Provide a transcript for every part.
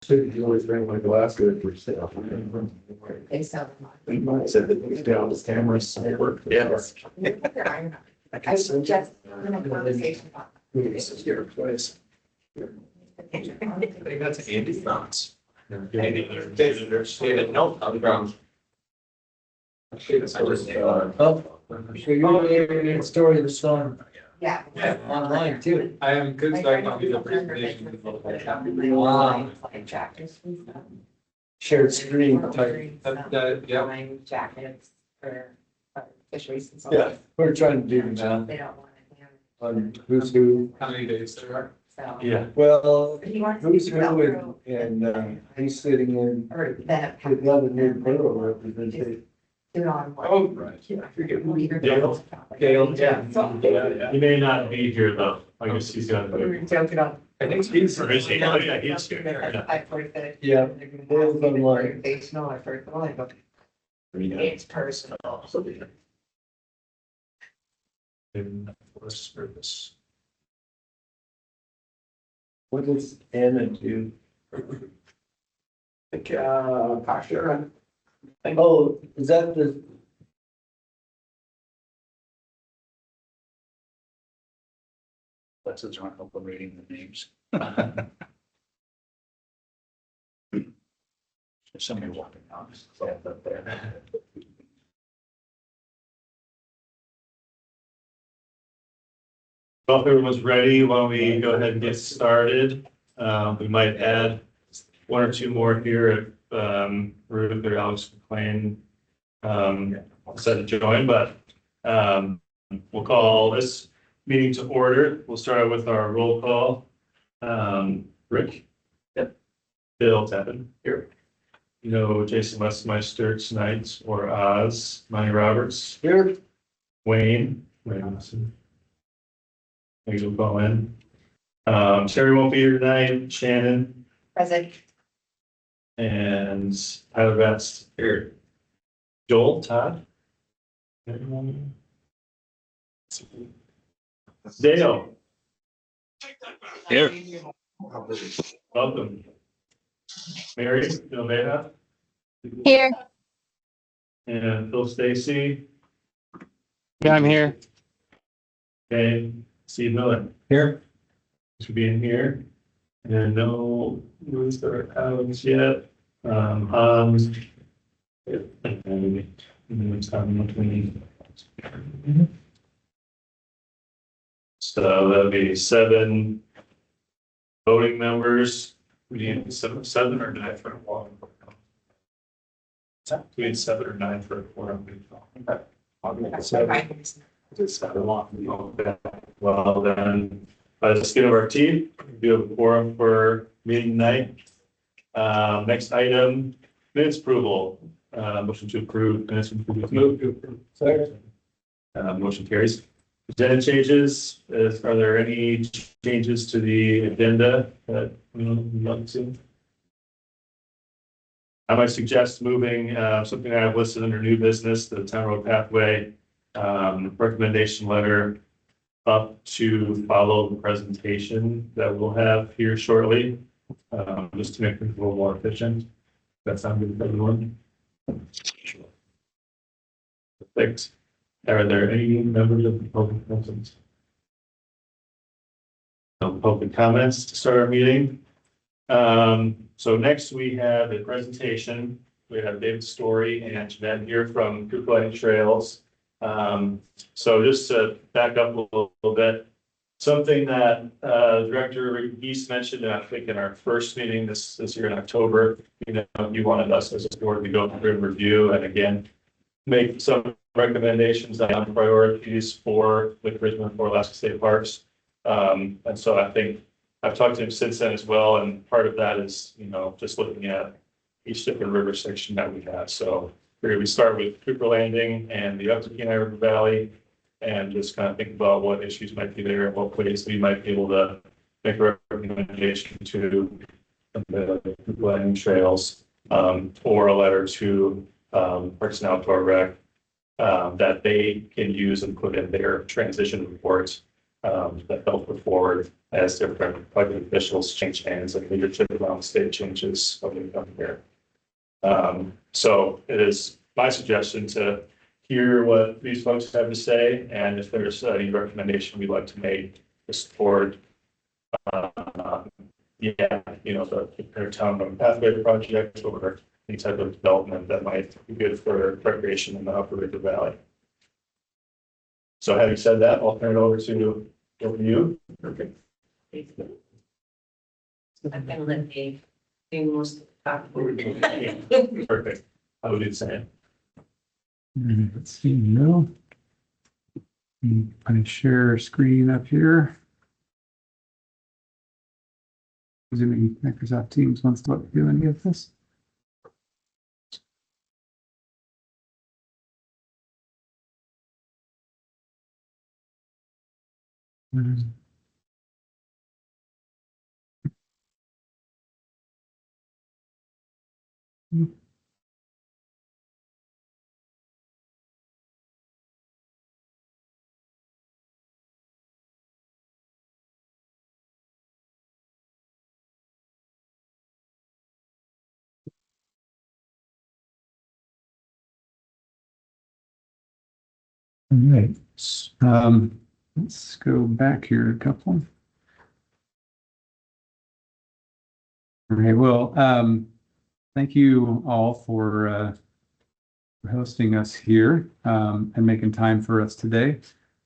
You always bring my glasses for sale. They sell He might said that he's down the cameras. Yeah. them. I I can was send just you. in a conversation about. This is your place. I think that's Andy's thoughts. David, no, on the ground. Oh, so you're the story of the storm Yeah. online too. I am good, My so I friend can do the will remember presentation. that you put it up in my online, like jackets and stuff. Shared screen type. Ordering some Yeah. flying jackets for fisheries and stuff. Yeah, we're trying to do now They don't want it, on who's who. How many days there are? so. Yeah. Well, But he wants to who's do who Velcro. and he's sitting in Or then. with the other new borough representation. Do it on. what? Oh, right. Yeah, I forget. Gail. Gail, yeah. So, Yeah. He may not be here though. I guess he's got we to. were joking on. I think he's. Or is he? Oh, yeah, he's here. Yeah. I first said. Yeah. They're gonna Gail's ask me the online. organizational, I first, well, I go, it's personal. In Forest Service. What does Anna do? Like, posture. Oh, is that the? Lessons aren't helpful reading the names. There's somebody walking out. Stand up there. Well, if everyone's ready, why don't we go ahead and get started? We might add one or two more here if Ruth or Alex McLean decided to join, but we'll call this meeting to order. We'll start out with our roll call. Rick? Yep. Bill Tevin? Here. Jason Westmeister tonight, or Oz, Monty Roberts? Here. Wayne? Williamson. Thanks for calling. Sherry won't be here tonight, Shannon, Present. and Tyler Best here. Joel, Todd? Dale? Here. Welcome. Mary, Novena? Here. And Phil Stacy, Yeah, I'm here. and Steve Miller. Here. Thanks for being here. And no news or items yet. Hans. So that'll be 7 voting members. We need seven or 9 for a quorum. We need 7 or 9 for a quorum. Seven. Just have a lot. Well, then, by the skin of our teeth, we do have a quorum for meeting night. Next item, minutes approval. Motion to approve minutes. Move to approve. Second. Motion carries. Agenda changes. Are there any changes to the agenda that you'd like to see? I might suggest moving something I have listed under new business, the town road pathway recommendation letter up to follow the presentation that we'll have here shortly, just to make things a little more efficient. That sound good for everyone? Perfect. Are there any members of the public present? No public comments to start our meeting. So next we have a presentation. We have David Story and Jeanette here from Group Lighting Trails. So just to back up a little bit, something that Director East mentioned, I think in our first meeting this year in October, you wanted us as a board to go through and review and again, make some recommendations on priorities for Lake Bridgman for Alaska State Parks. And so I think I've talked to him since then as well. And part of that is, just looking at each different river section that we have. So we start with Cooper Landing and the upper Kenai River Valley and just kind of think about what issues might be there and what ways we might be able to make a recommendation to the Cooper Landing trails or a letter to Parks and Outdoor Rec that they can use and put in their transition reports that help put forward as different elected officials change hands and leadership around the state changes over the coming year. So it is my suggestion to hear what these folks have to say, and if there's any recommendation we'd like to make to support, their town pathway project or any type of development that might be good for recreation in the Upper River Valley. So having said that, I'll turn it over to you. Okay. I'm gonna let Dave do most of the talking. Perfect. I would do the same. Let's see, no. I share screen up here. Presuming Microsoft Teams wants to do any of this. All right. Let's go back here a couple. All right. Well, thank you all for hosting us here and making time for us today.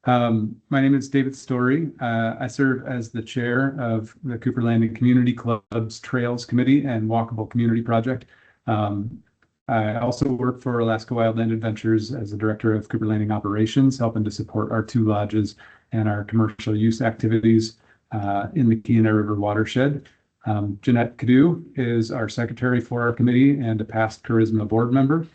My name is David Story. I serve as the chair of the Cooper Landing Community Club's Trails Committee and Walkable Community Project. I also work for Alaska Wildland Adventures as the director of Cooper Landing operations, helping to support our 2 lodges and our commercial use activities in the Kenai River watershed. Jeanette Cadu is our secretary for our committee and a past Charisma board member.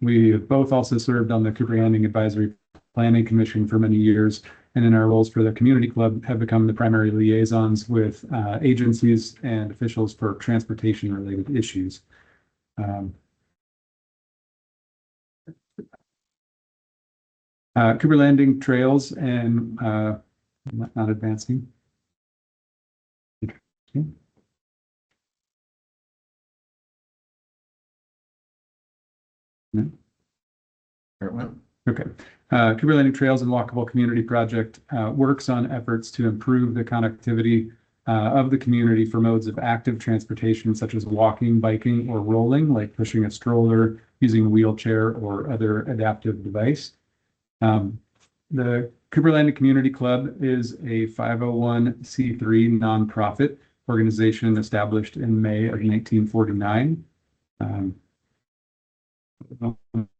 We have both also served on the Cooper Landing Advisory Planning Commission for many years, and in our roles for the community club have become the primary liaisons with agencies and officials for transportation related issues. Cooper Landing Trails and not advancing. Interesting. No. Okay. Cooper Landing Trails and Walkable Community Project works on efforts to improve the connectivity of the community for modes of active transportation, such as walking, biking, or rolling, like pushing a stroller, using a wheelchair, or other adaptive device. The Cooper Landing Community Club is a 501c3 nonprofit organization established in May of 1949. There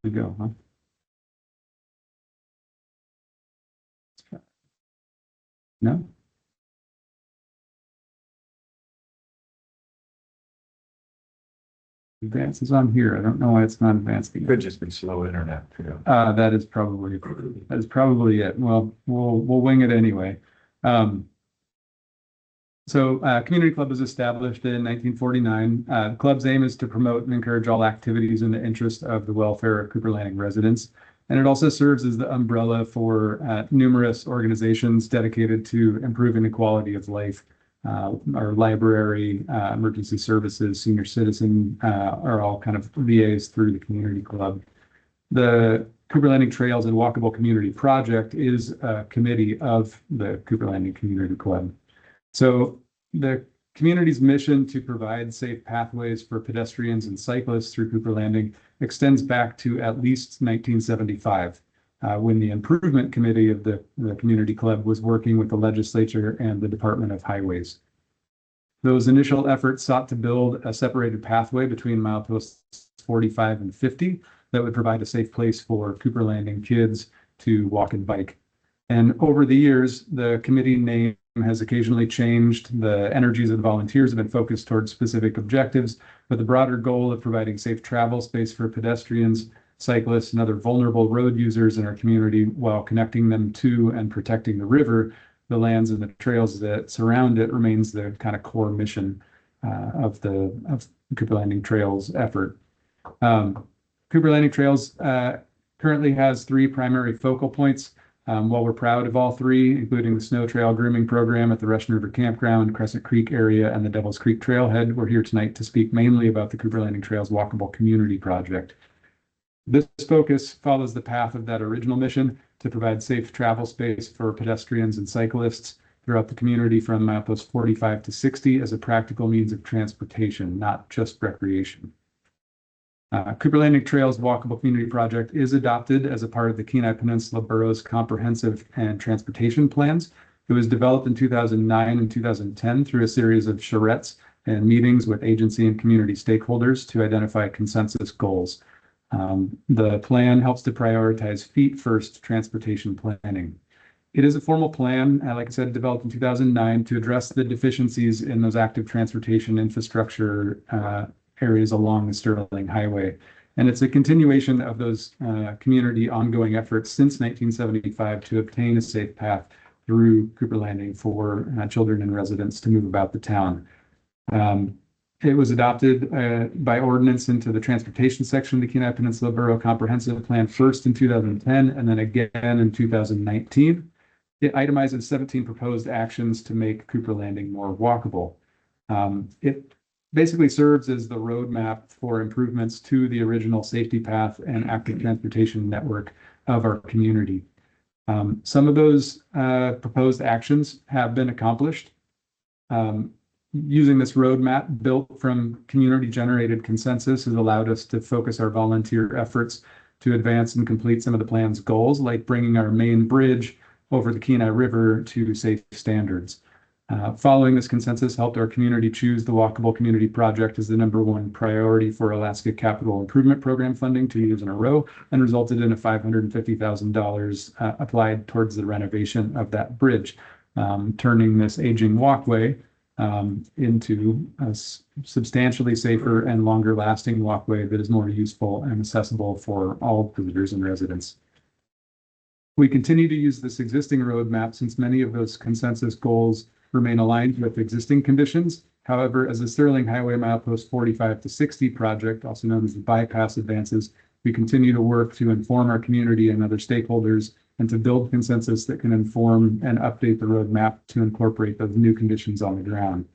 we go, huh? No? Advances on here. I don't know why it's not advancing. Could just be slow internet too. That is probably it. Well, we'll wing it anyway. Community Club was established in 1949. The club's aim is to promote and encourage all activities in the interest of the welfare of Cooper Landing residents. And it also serves as the umbrella for numerous organizations dedicated to improving the quality of life. Our library, emergency services, senior citizen are all kind of liaised through the community club. The Cooper Landing Trails and Walkable Community Project is a committee of the Cooper Landing Community Club. So the community's mission to provide safe pathways for pedestrians and cyclists through Cooper Landing extends back to at least 1975. When the Improvement Committee of the Community Club was working with the legislature and the Department of Highways. Those initial efforts sought to build a separated pathway between mileposts 45 and 50 that would provide a safe place for Cooper Landing kids to walk and bike. And over the years, the committee name has occasionally changed. The energies of the volunteers have been focused towards specific objectives, but the broader goal of providing safe travel space for pedestrians, cyclists, and other vulnerable road users in our community while connecting them to and protecting the river, the lands and the trails that surround it remains the kind of core mission of Cooper Landing Trails effort. Cooper Landing Trails currently has 3 primary focal points. While we're proud of all three, including the snow trail grooming program at the Russian River Campground, Crescent Creek area, and the Devil's Creek Trailhead, we're here tonight to speak mainly about the Cooper Landing Trails Walkable Community Project. This focus follows the path of that original mission to provide safe travel space for pedestrians and cyclists throughout the community from milepost 45 to 60 as a practical means of transportation, not just recreation. Cooper Landing Trails Walkable Community Project is adopted as a part of the Kenai Peninsula Borough's comprehensive and transportation plans. It was developed in 2009 and 2010 through a series of charrettes and meetings with agency and community stakeholders to identify consensus goals. The plan helps to prioritize feet-first transportation planning. It is a formal plan, like I said, developed in 2009 to address the deficiencies in those active transportation infrastructure areas along the Sterling Highway. And it's a continuation of those community ongoing efforts since 1975 to obtain a safe path through Cooper Landing for children and residents to move about the town. It was adopted by ordinance into the transportation section of the Kenai Peninsula Borough Comprehensive Plan first in 2010 and then again in 2019. It itemizes 17 proposed actions to make Cooper Landing more walkable. It basically serves as the roadmap for improvements to the original safety path and active transportation network of our community. Some of those proposed actions have been accomplished. Using this roadmap built from community-generated consensus has allowed us to focus our volunteer efforts to advance and complete some of the plan's goals, like bringing our main bridge over the Kenai River to safe standards. Following this consensus helped our community choose the Walkable Community Project as the #1 priority for Alaska Capital Improvement Program funding 2 years in a row, and resulted in a $550,000 applied towards the renovation of that bridge, turning this aging walkway into a substantially safer and longer lasting walkway that is more useful and accessible for all visitors and residents. We continue to use this existing roadmap since many of those consensus goals remain aligned with existing conditions. However, as the Sterling Highway milepost 45 to 60 project, also known as the bypass, advances, we continue to work to inform our community and other stakeholders and to build consensus that can inform and update the roadmap to incorporate those new conditions on the ground.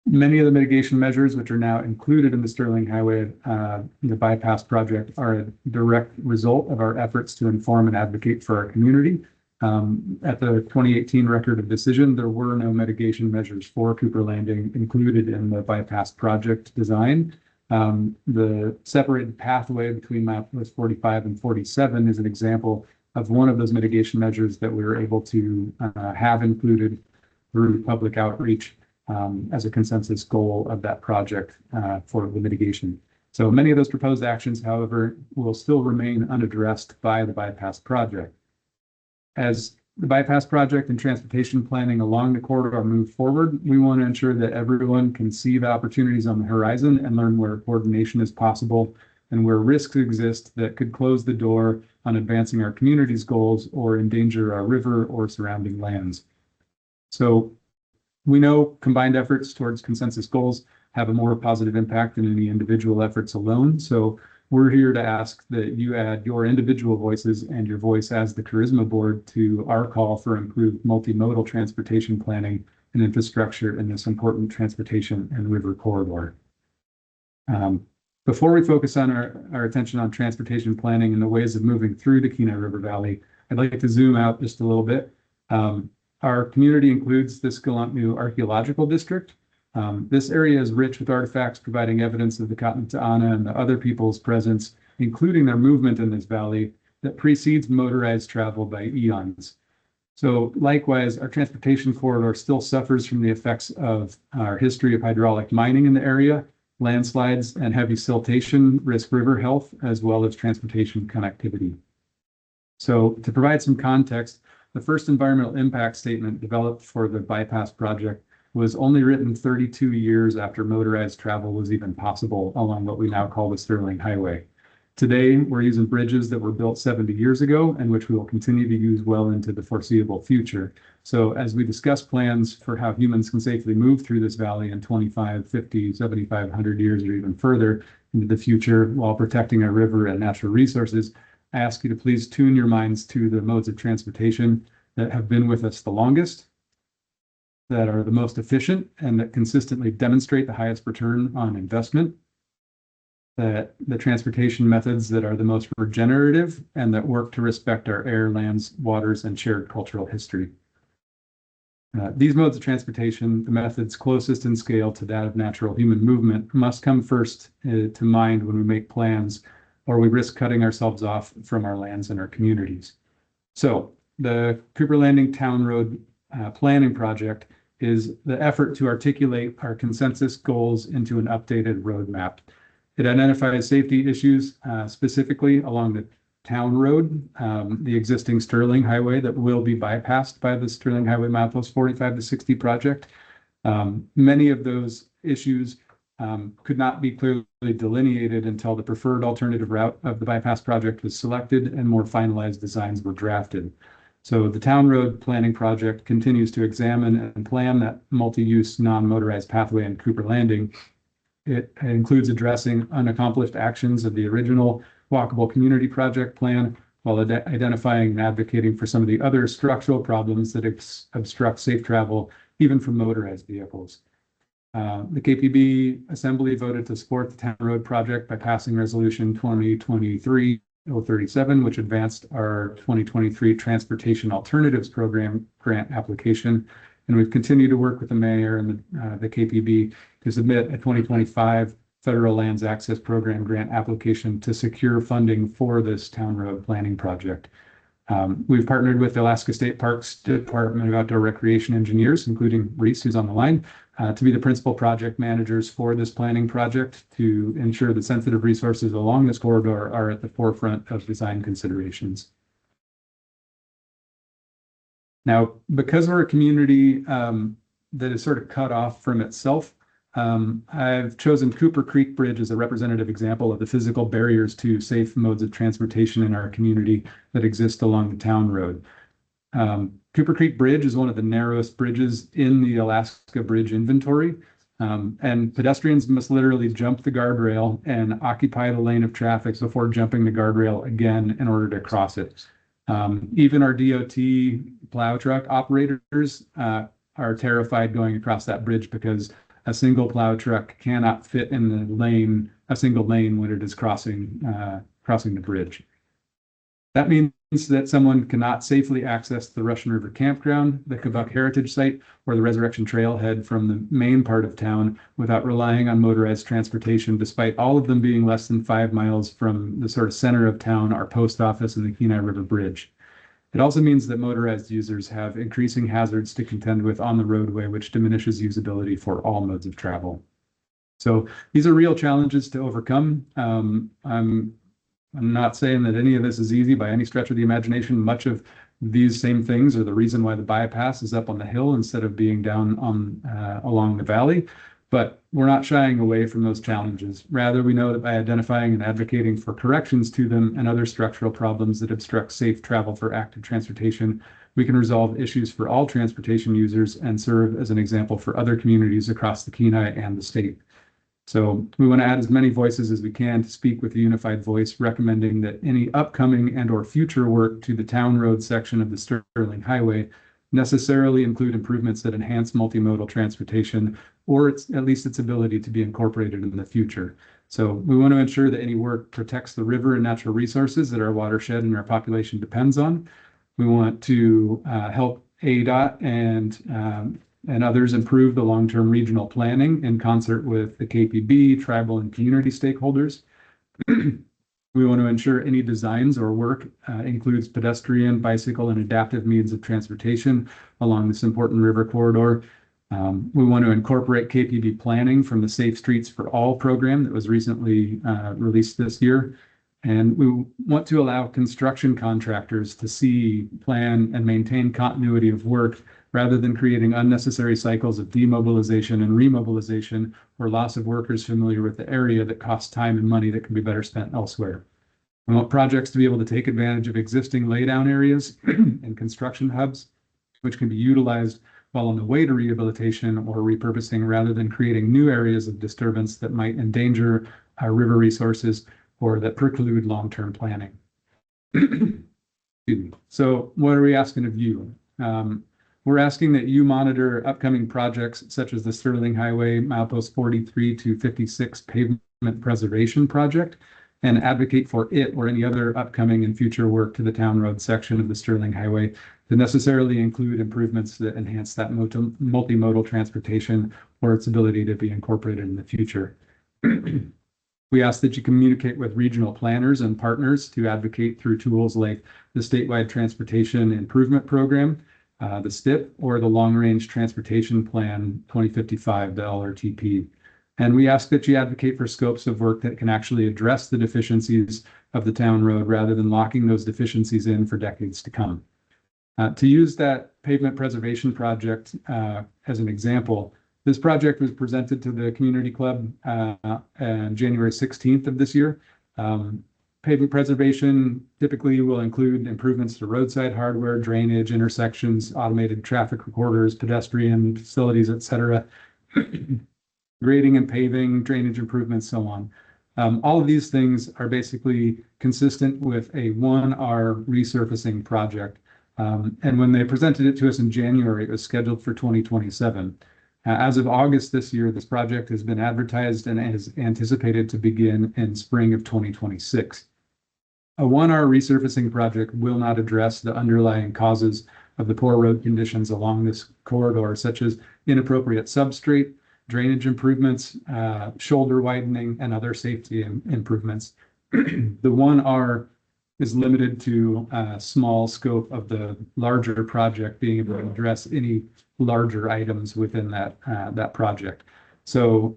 Many of the mitigation measures, which are now included in the Sterling Highway the bypass project, are a direct result of our efforts to inform and advocate for our community. At the 2018 record of decision, there were no mitigation measures for Cooper Landing included in the bypass project design. The separated pathway between milepost 45 and 47 is an example of one of those mitigation measures that we were able to have included through public outreach as a consensus goal of that project for the mitigation. So many of those proposed actions, however, will still remain unaddressed by the bypass project. As the bypass project and transportation planning along the corridor move forward, we want to ensure that everyone can see the opportunities on the horizon and learn where coordination is possible and where risks exist that could close the door on advancing our community's goals or endanger our river or surrounding lands. So we know combined efforts towards consensus goals have a more positive impact than any individual efforts alone. So we're here to ask that you add your individual voices and your voice as the Charisma Board to our call for improved multimodal transportation planning and infrastructure in this important transportation and river corridor. Before we focus on our attention on transportation planning and the ways of moving through the Kenai River Valley, I'd like to zoom out just a little bit. Our community includes the Skelantnu Archaeological District. This area is rich with artifacts providing evidence of the Katnata'ana and the other people's presence, including their movement in this valley that precedes motorized travel by eons. So likewise, our transportation corridor still suffers from the effects of our history of hydraulic mining in the area. Landslides and heavy siltation risk river health as well as transportation connectivity. So to provide some context, the first environmental impact statement developed for the bypass project was only written 32 years after motorized travel was even possible along what we now call the Sterling Highway. Today, we're using bridges that were built 70 years ago and which we will continue to use well into the foreseeable future. So as we discuss plans for how humans can safely move through this valley in 25, 50, 75, 100 years or even further into the future while protecting our river and natural resources, I ask you to please tune your minds to the modes of transportation that have been with us the longest, that are the most efficient, and that consistently demonstrate the highest return on investment, that the transportation methods that are the most regenerative and that work to respect our air, lands, waters, and shared cultural history. These modes of transportation, the methods closest in scale to that of natural human movement, must come first to mind when we make plans, or we risk cutting ourselves off from our lands and our communities. So the Cooper Landing Town Road Planning Project is the effort to articulate our consensus goals into an updated roadmap. It identifies safety issues specifically along the town road, the existing Sterling Highway that will be bypassed by the Sterling Highway Milepost 45 to 60 project. Many of those issues could not be clearly delineated until the preferred alternative route of the bypass project was selected and more finalized designs were drafted. So the town road planning project continues to examine and plan that multi-use non-motorized pathway in Cooper Landing. It includes addressing unaccomplished actions of the original walkable community project plan while identifying and advocating for some of the other structural problems that obstruct safe travel, even from motorized vehicles. The KPB Assembly voted to support the town road project by passing Resolution 2023-037, which advanced our 2023 Transportation Alternatives Program grant application. And we've continued to work with the mayor and the KPB to submit a 2025 Federal Lands Access Program grant application to secure funding for this town road planning project. We've partnered with the Alaska State Parks Department of Outdoor Recreation Engineers, including Reese, who's on the line, to be the principal project managers for this planning project to ensure that sensitive resources along this corridor are at the forefront of design considerations. Now, because we're a community that is sort of cut off from itself, I've chosen Cooper Creek Bridge as a representative example of the physical barriers to safe modes of transportation in our community that exist along the town road. Cooper Creek Bridge is one of the narrowest bridges in the Alaska Bridge inventory, and pedestrians must literally jump the guardrail and occupy the lane of traffic before jumping the guardrail again in order to cross it. Even our DOT plow truck operators are terrified going across that bridge because a single plow truck cannot fit in the lane, a single lane when it is crossing the bridge. That means that someone cannot safely access the Russian River Campground, the Kavuk Heritage Site, or the Resurrection Trailhead from the main part of town without relying on motorized transportation, despite all of them being less than 5 miles from the sort of center of town, our post office, and the Kenai River Bridge. It also means that motorized users have increasing hazards to contend with on the roadway, which diminishes usability for all modes of travel. So these are real challenges to overcome. I'm not saying that any of this is easy by any stretch of the imagination. Much of these same things are the reason why the bypass is up on the hill instead of being down on along the valley. But we're not shying away from those challenges. Rather, we know that by identifying and advocating for corrections to them and other structural problems that obstruct safe travel for active transportation, we can resolve issues for all transportation users and serve as an example for other communities across the Kenai and the state. So we want to add as many voices as we can to speak with a unified voice, recommending that any upcoming and or future work to the town road section of the Sterling Highway necessarily include improvements that enhance multimodal transportation, or at least its ability to be incorporated in the future. So we want to ensure that any work protects the river and natural resources that our watershed and our population depends on. We want to help ADOT and others improve the long-term regional planning in concert with the KPB, tribal and community stakeholders. We want to ensure any designs or work includes pedestrian, bicycle, and adaptive means of transportation along this important river corridor. We want to incorporate KPB planning from the Safe Streets for All program that was recently released this year. And we want to allow construction contractors to see, plan, and maintain continuity of work rather than creating unnecessary cycles of demobilization and remobilization or loss of workers familiar with the area that costs time and money that can be better spent elsewhere. We want projects to be able to take advantage of existing laydown areas and construction hubs, which can be utilized while on the way to rehabilitation or repurposing rather than creating new areas of disturbance that might endanger our river resources or that preclude long-term planning. Excuse me. So what are we asking of you? We're asking that you monitor upcoming projects such as the Sterling Highway milepost 43 to 56 pavement preservation project and advocate for it or any other upcoming and future work to the town road section of the Sterling Highway to necessarily include improvements that enhance that multimodal transportation or its ability to be incorporated in the future. We ask that you communicate with regional planners and partners to advocate through tools like the Statewide Transportation Improvement Program, the STIP, or the Long Range Transportation Plan 2055, the LRTP. And we ask that you advocate for scopes of work that can actually address the deficiencies of the town road rather than locking those deficiencies in for decades to come. To use that pavement preservation project as an example, this project was presented to the community club on January 16th of this year. Pavement preservation typically will include improvements to roadside hardware, drainage, intersections, automated traffic recorders, pedestrian facilities, etc., grading and paving, drainage improvements, so on. All of these things are basically consistent with a 1R resurfacing project. And when they presented it to us in January, it was scheduled for 2027. As of August this year, this project has been advertised and is anticipated to begin in spring of 2026. A 1R resurfacing project will not address the underlying causes of the poor road conditions along this corridor, such as inappropriate substrate, drainage improvements, shoulder widening, and other safety improvements. The 1R is limited to a small scope of the larger project being able to address any larger items within that project. So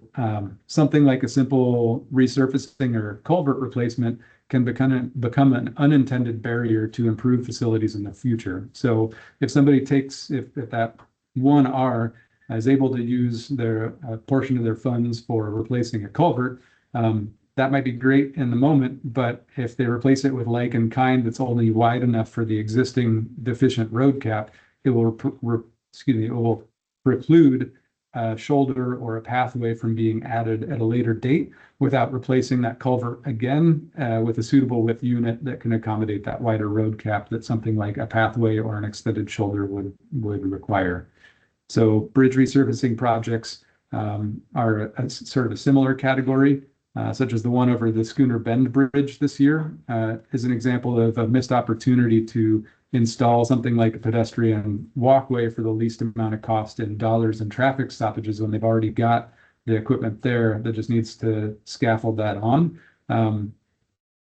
something like a simple resurfacing or culvert replacement can become an unintended barrier to improve facilities in the future. So if somebody if that 1R is able to use their portion of their funds for replacing a culvert, that might be great in the moment, but if they replace it with like and kind that's only wide enough for the existing deficient road cap, it will preclude a shoulder or a pathway from being added at a later date without replacing that culvert again with a suitable width unit that can accommodate that wider road cap that something like a pathway or an extended shoulder would require. So bridge resurfacing projects are sort of a similar category. Such as the one over the Schooner Bend Bridge this year, is an example of a missed opportunity to install something like a pedestrian walkway for the least amount of cost in dollars and traffic stoppages when they've already got the equipment there that just needs to scaffold that on.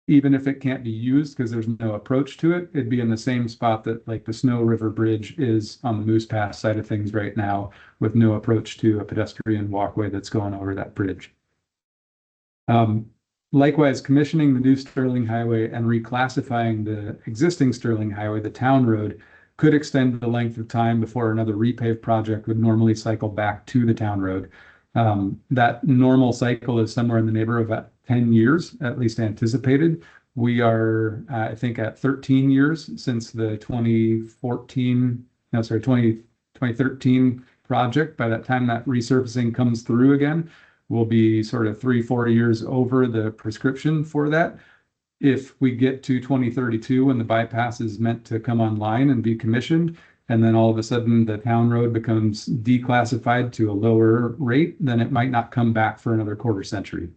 Even if it can't be used because there's no approach to it, it'd be in the same spot that like the Snow River Bridge is on the Moose Pass side of things right now, with no approach to a pedestrian walkway that's going over that bridge. Likewise, commissioning the new Sterling Highway and reclassifying the existing Sterling Highway, the town road, could extend the length of time before another repave project would normally cycle back to the town road. That normal cycle is somewhere in the neighborhood of about 10 years, at least anticipated. We are, I think, at 13 years since the 2013 project. By that time that resurfacing comes through again, we'll be sort of 3-4 years over the prescription for that. If we get to 2032, when the bypass is meant to come online and be commissioned, and then all of a sudden the town road becomes declassified to a lower rate, then it might not come back for another quarter century.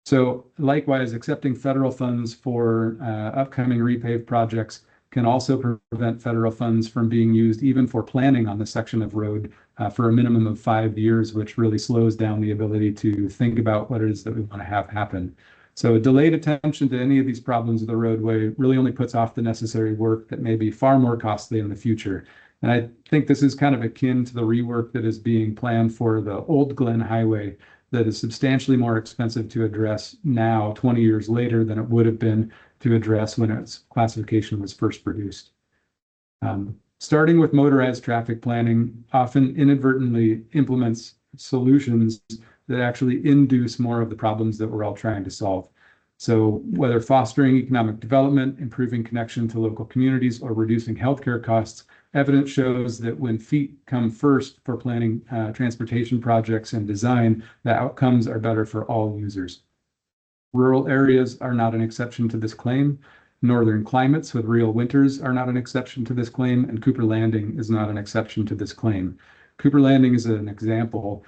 So likewise, accepting federal funds for upcoming repave projects can also prevent federal funds from being used even for planning on the section of road for a minimum of 5 years, which really slows down the ability to think about what it is that we want to have happen. So delayed attention to any of these problems of the roadway really only puts off the necessary work that may be far more costly in the future. And I think this is kind of akin to the rework that is being planned for the Old Glen Highway that is substantially more expensive to address now, 20 years later, than it would have been to address when its classification was first produced. Starting with motorized traffic planning often inadvertently implements solutions that actually induce more of the problems that we're all trying to solve. So whether fostering economic development, improving connection to local communities, or reducing healthcare costs, evidence shows that when feet come first for planning transportation projects and design, the outcomes are better for all users. Rural areas are not an exception to this claim. Northern climates with real winters are not an exception to this claim, and Cooper Landing is not an exception to this claim. Cooper Landing is an example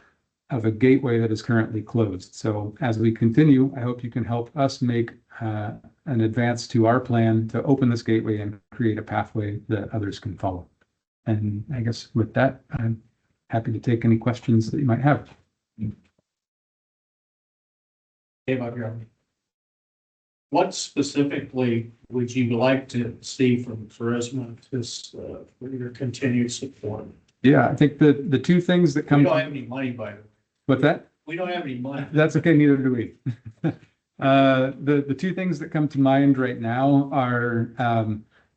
of a gateway that is currently closed. So as we continue, I hope you can help us make an advance to our plan to open this gateway and create a pathway that others can follow. And I guess with that, I'm happy to take any questions that you might have. Dave, up here. What specifically would you like to see from Charisma for your continued support? Yeah, I think the two things that We come. don't have any money, by the way. What's that? We don't have any money. That's okay, neither do we. The two things that come to mind right now are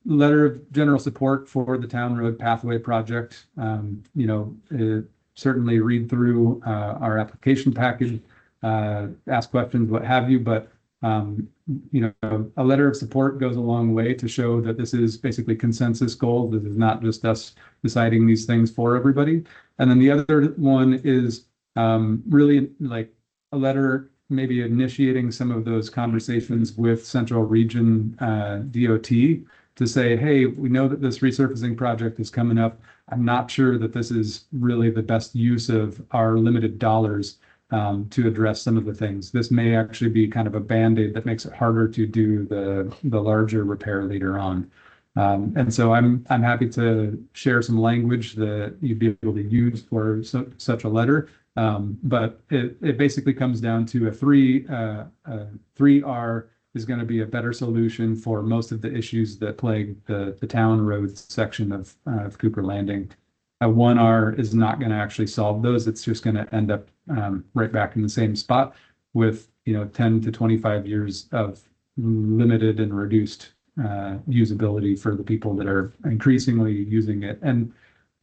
letter of general support for the town road pathway project. Certainly read through our application package, ask questions, what have you, but a letter of support goes a long way to show that this is basically consensus goal. This is not just us deciding these things for everybody. And then the other one is really like a letter maybe initiating some of those conversations with Central Region DOT to say, hey, we know that this resurfacing project is coming up. I'm not sure that this is really the best use of our limited dollars to address some of the things. This may actually be kind of a Band-Aid that makes it harder to do the larger repair later on. And so I'm happy to share some language that you'd be able to use for such a letter. But it basically comes down to a 3R is going to be a better solution for most of the issues that plague the town road section of Cooper Landing. A 1R is not going to actually solve those. It's just going to end up right back in the same spot with 10 to 25 years of limited and reduced usability for the people that are increasingly using it. And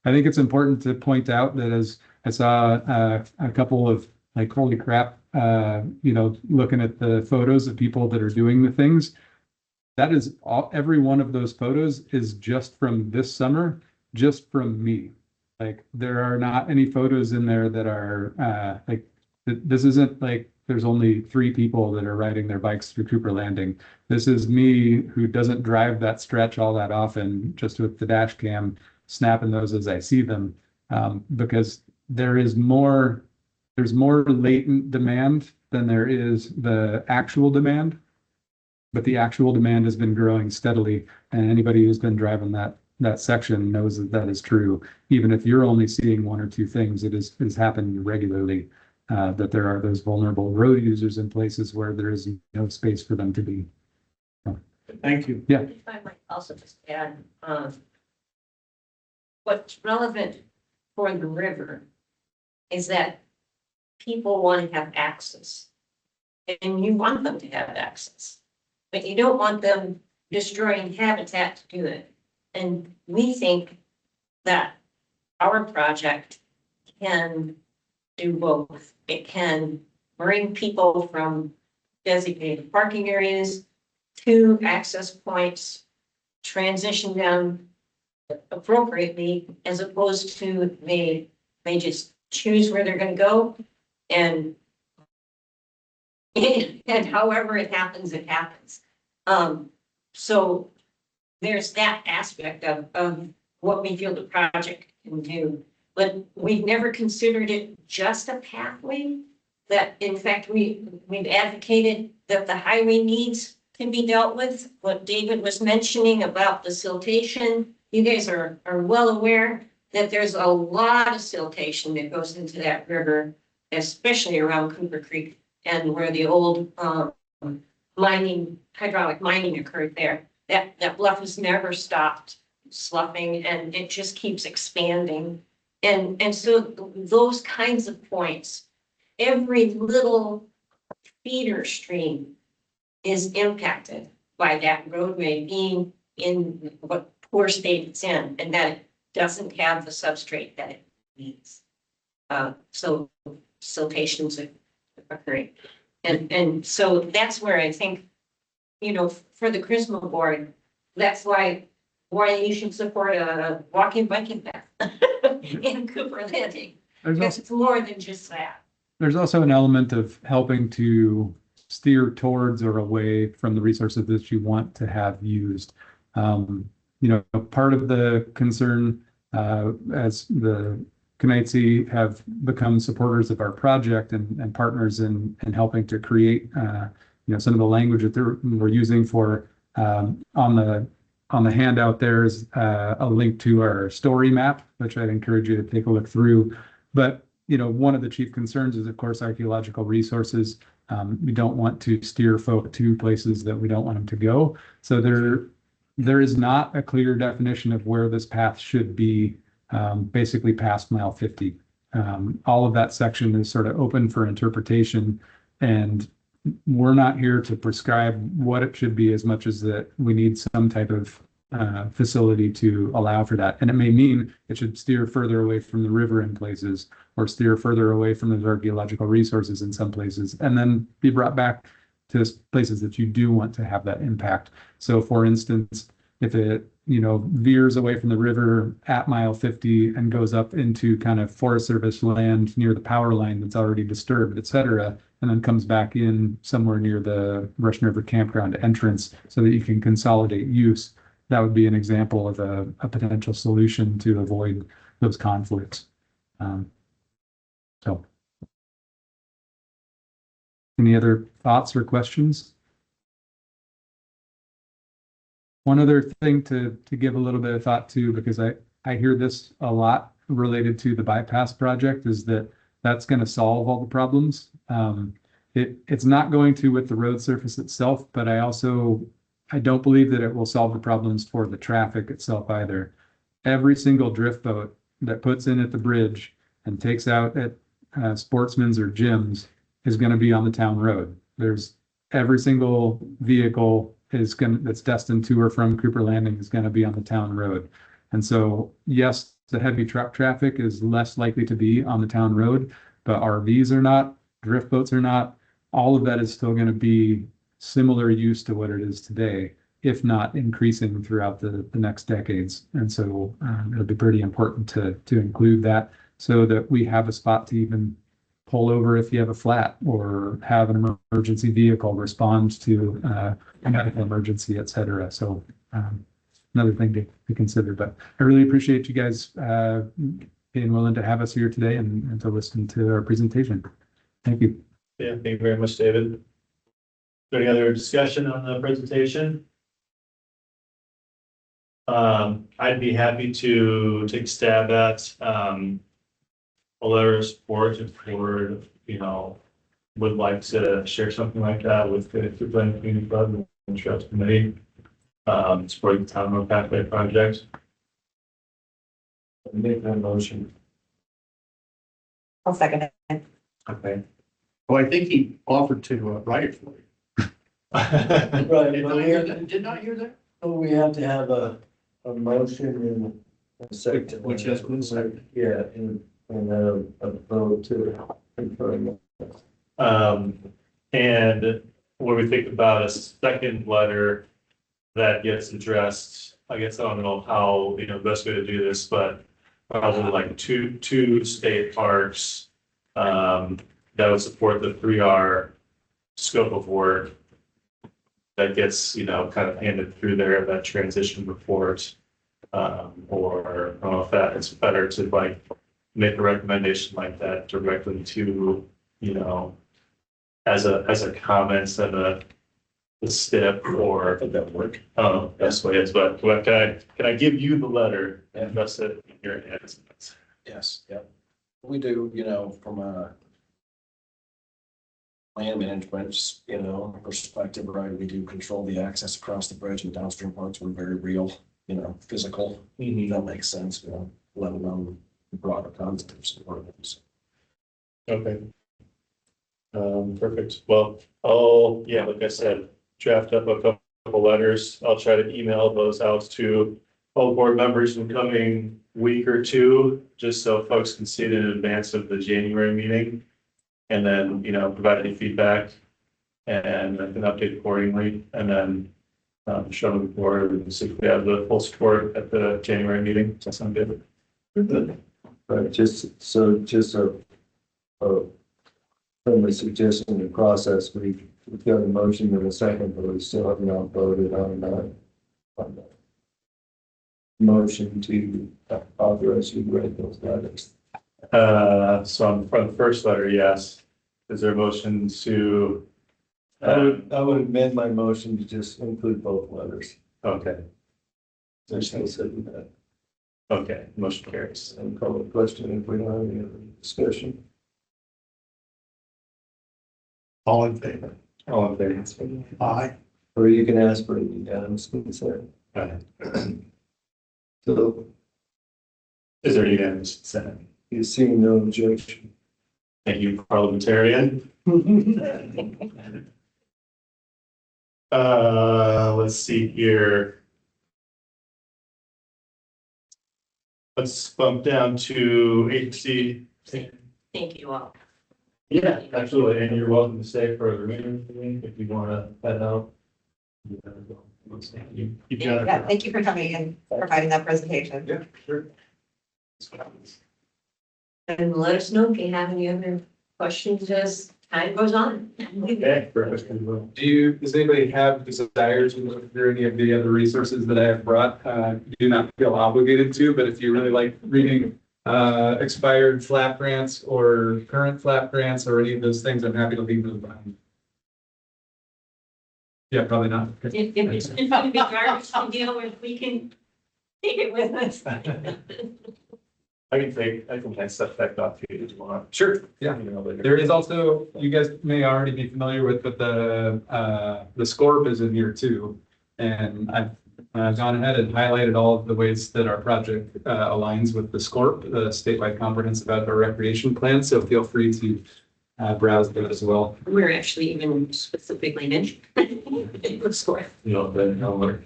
I think it's important to point out that as I saw a couple of like, holy crap, looking at the photos of people that are doing the things, that is every one of those photos is just from this summer, just from me. Like there are not any photos in there that are this isn't like there's only 3 people that are riding their bikes through Cooper Landing. This is me who doesn't drive that stretch all that often, just with the dash cam, snapping those as I see them, because there's more latent demand than there is the actual demand, but the actual demand has been growing steadily, and anybody who's been driving that section knows that is true. Even if you're only seeing 1 or 2 things, it is happening regularly, that there are those vulnerable road users in places where there is no space for them to be. Thank you. Yeah. If I might also just add, what's relevant for the river is that people want to have access. And you want them to have access, but you don't want them destroying habitat to do it. And we think that our project can do both. It can bring people from designated parking areas to access points, transition them appropriately, as opposed to they just choose where they're going to go, and however it happens, it happens. So there's that aspect of what we feel the project can do, but we've never considered it just a pathway. That in fact we've advocated that the highway needs can be dealt with. What David was mentioning about the siltation, you guys are well aware that there's a lot of siltation that goes into that river, especially around Cooper Creek and where the old hydraulic mining occurred there. That bluff has never stopped sloughing, and it just keeps expanding. And so those kinds of points, every little feeder stream is impacted by that roadway being in what poor state it's in, and that it doesn't have the substrate that it needs. So siltations are occurring. And so that's where I think, for the Charisma board, that's why you should support a walking biking path in Cooper Landing. It's more than just that. There's also an element of helping to steer towards or away from the resources that you want to have used. Part of the concern as the Kenai have become supporters of our project and partners in helping to create some of the language that we're using for on the handout. There's a link to our story map, which I'd encourage you to take a look through. But one of the chief concerns is, of course, archaeological resources. We don't want to steer folk to places that we don't want them to go. So there is not a clear definition of where this path should be, basically past mile 50. All of that section is sort of open for interpretation, and we're not here to prescribe what it should be as much as that we need some type of facility to allow for that. And it may mean it should steer further away from the river in places, or steer further away from those archaeological resources in some places, and then be brought back to places that you do want to have that impact. So for instance, if it, veers away from the river at mile 50 and goes up into kind of Forest Service land near the power line that's already disturbed, et cetera, and then comes back in somewhere near the Russian River campground entrance so that you can consolidate use, that would be an example of a potential solution to avoid those conflicts. So any other thoughts or questions? One other thing to give a little bit of thought to, because I hear this a lot related to the bypass project, is that that's going to solve all the problems. It's not going to with the road surface itself, but I don't believe that it will solve the problems for the traffic itself either. Every single drift boat that puts in at the bridge and takes out at sportsmen's or gyms is going to be on the town road. There's every single vehicle that's destined to or from Cooper Landing is going to be on the town road. And so, yes, the heavy truck traffic is less likely to be on the town road, but RVs are not, drift boats are not. All of that is still going to be similar use to what it is today, if not increasing throughout the next decades. And so it'll be pretty important to include that so that we have a spot to even pull over if you have a flat, or have an emergency vehicle respond to a medical emergency, et cetera. So another thing to consider. But I really appreciate you guys being willing to have us here today and to listen to our presentation. Thank you. Yeah, thank you very much, David. Any other discussion on the presentation? I'd be happy to take a stab at a letter of support if we're, would like to share something like that with the Cooper Community Club and Trails Committee, supporting the Town Road Pathway Project. Make that motion. I'll second it. Okay. Well, I think he offered to write it for you. Right, Did but not hear that? Did not hear that? we have to have a motion and a second. Which has been seconded. Yeah, and then a vote to confirm. And when we think about a second letter that gets addressed, I guess I don't know how, best way to do this, but probably like two state parks that would support the 3R scope of work that gets, kind of handed through there, that transition report. Or I don't know if that it's better to like make a recommendation like that directly to, as a comment instead of the step, or that work. I don't know, that's what it is, but can I give you the letter and address it in your hands? Yes, yep. We do, from a land management, perspective, right? We do control the access across the bridge, and downstream parts were very real, physical. That makes sense, let alone the broader concept of support. Okay. Perfect. Well, I'll, like I said, draft up a couple letters. I'll try to email those out to all board members in the coming week or two, just so folks can see it in advance of the January meeting. And then, provide any feedback and I can update accordingly, and then show them the board and see if we have the full support at the January meeting. Does that sound good? Right, just a friendly suggestion in the process, we We've got a motion and a second, but we still have not voted on that. Motion to authorize you to write those letters. So on for the first letter, yes. Is there a motion to? I would amend my motion to just include both letters. Okay, There's no second that. okay, motion carries. And call the question if we don't have any other discussion. All in favor? All in favor? Aye. Or you can ask for unanimous consent. So Is there unanimous consent? you see no objection. Thank you, parliamentarian. Let's see here. Let's bump down to agency. Thank you all. Yeah, absolutely, and you're welcome to stay for the remainder of the meeting if you want to head out. You've got Yeah, it. thank you for coming and providing that presentation. Yeah, sure. And let us know if you have any other questions as time goes on. Okay, perfect. Does anybody have desire to look through any of the other resources that I have brought? Do not feel obligated to, but if you really like reading expired flap grants or current flap grants or any of those things, I'm happy to leave them behind. Yeah, probably not. Okay. If it's gonna be garbage to deal with, we can take it with us. I can take stuff back off to you if you want. Sure, yeah. You know, later. There is also, you guys may already be familiar with, but the SCORP is in here too. And I've gone ahead and highlighted all of the ways that our project aligns with the SCORP, the statewide comprehensive outdoor recreation plan. So feel free to browse that as well. We're actually even specifically mentioned. in the score. You know, then I'll learn.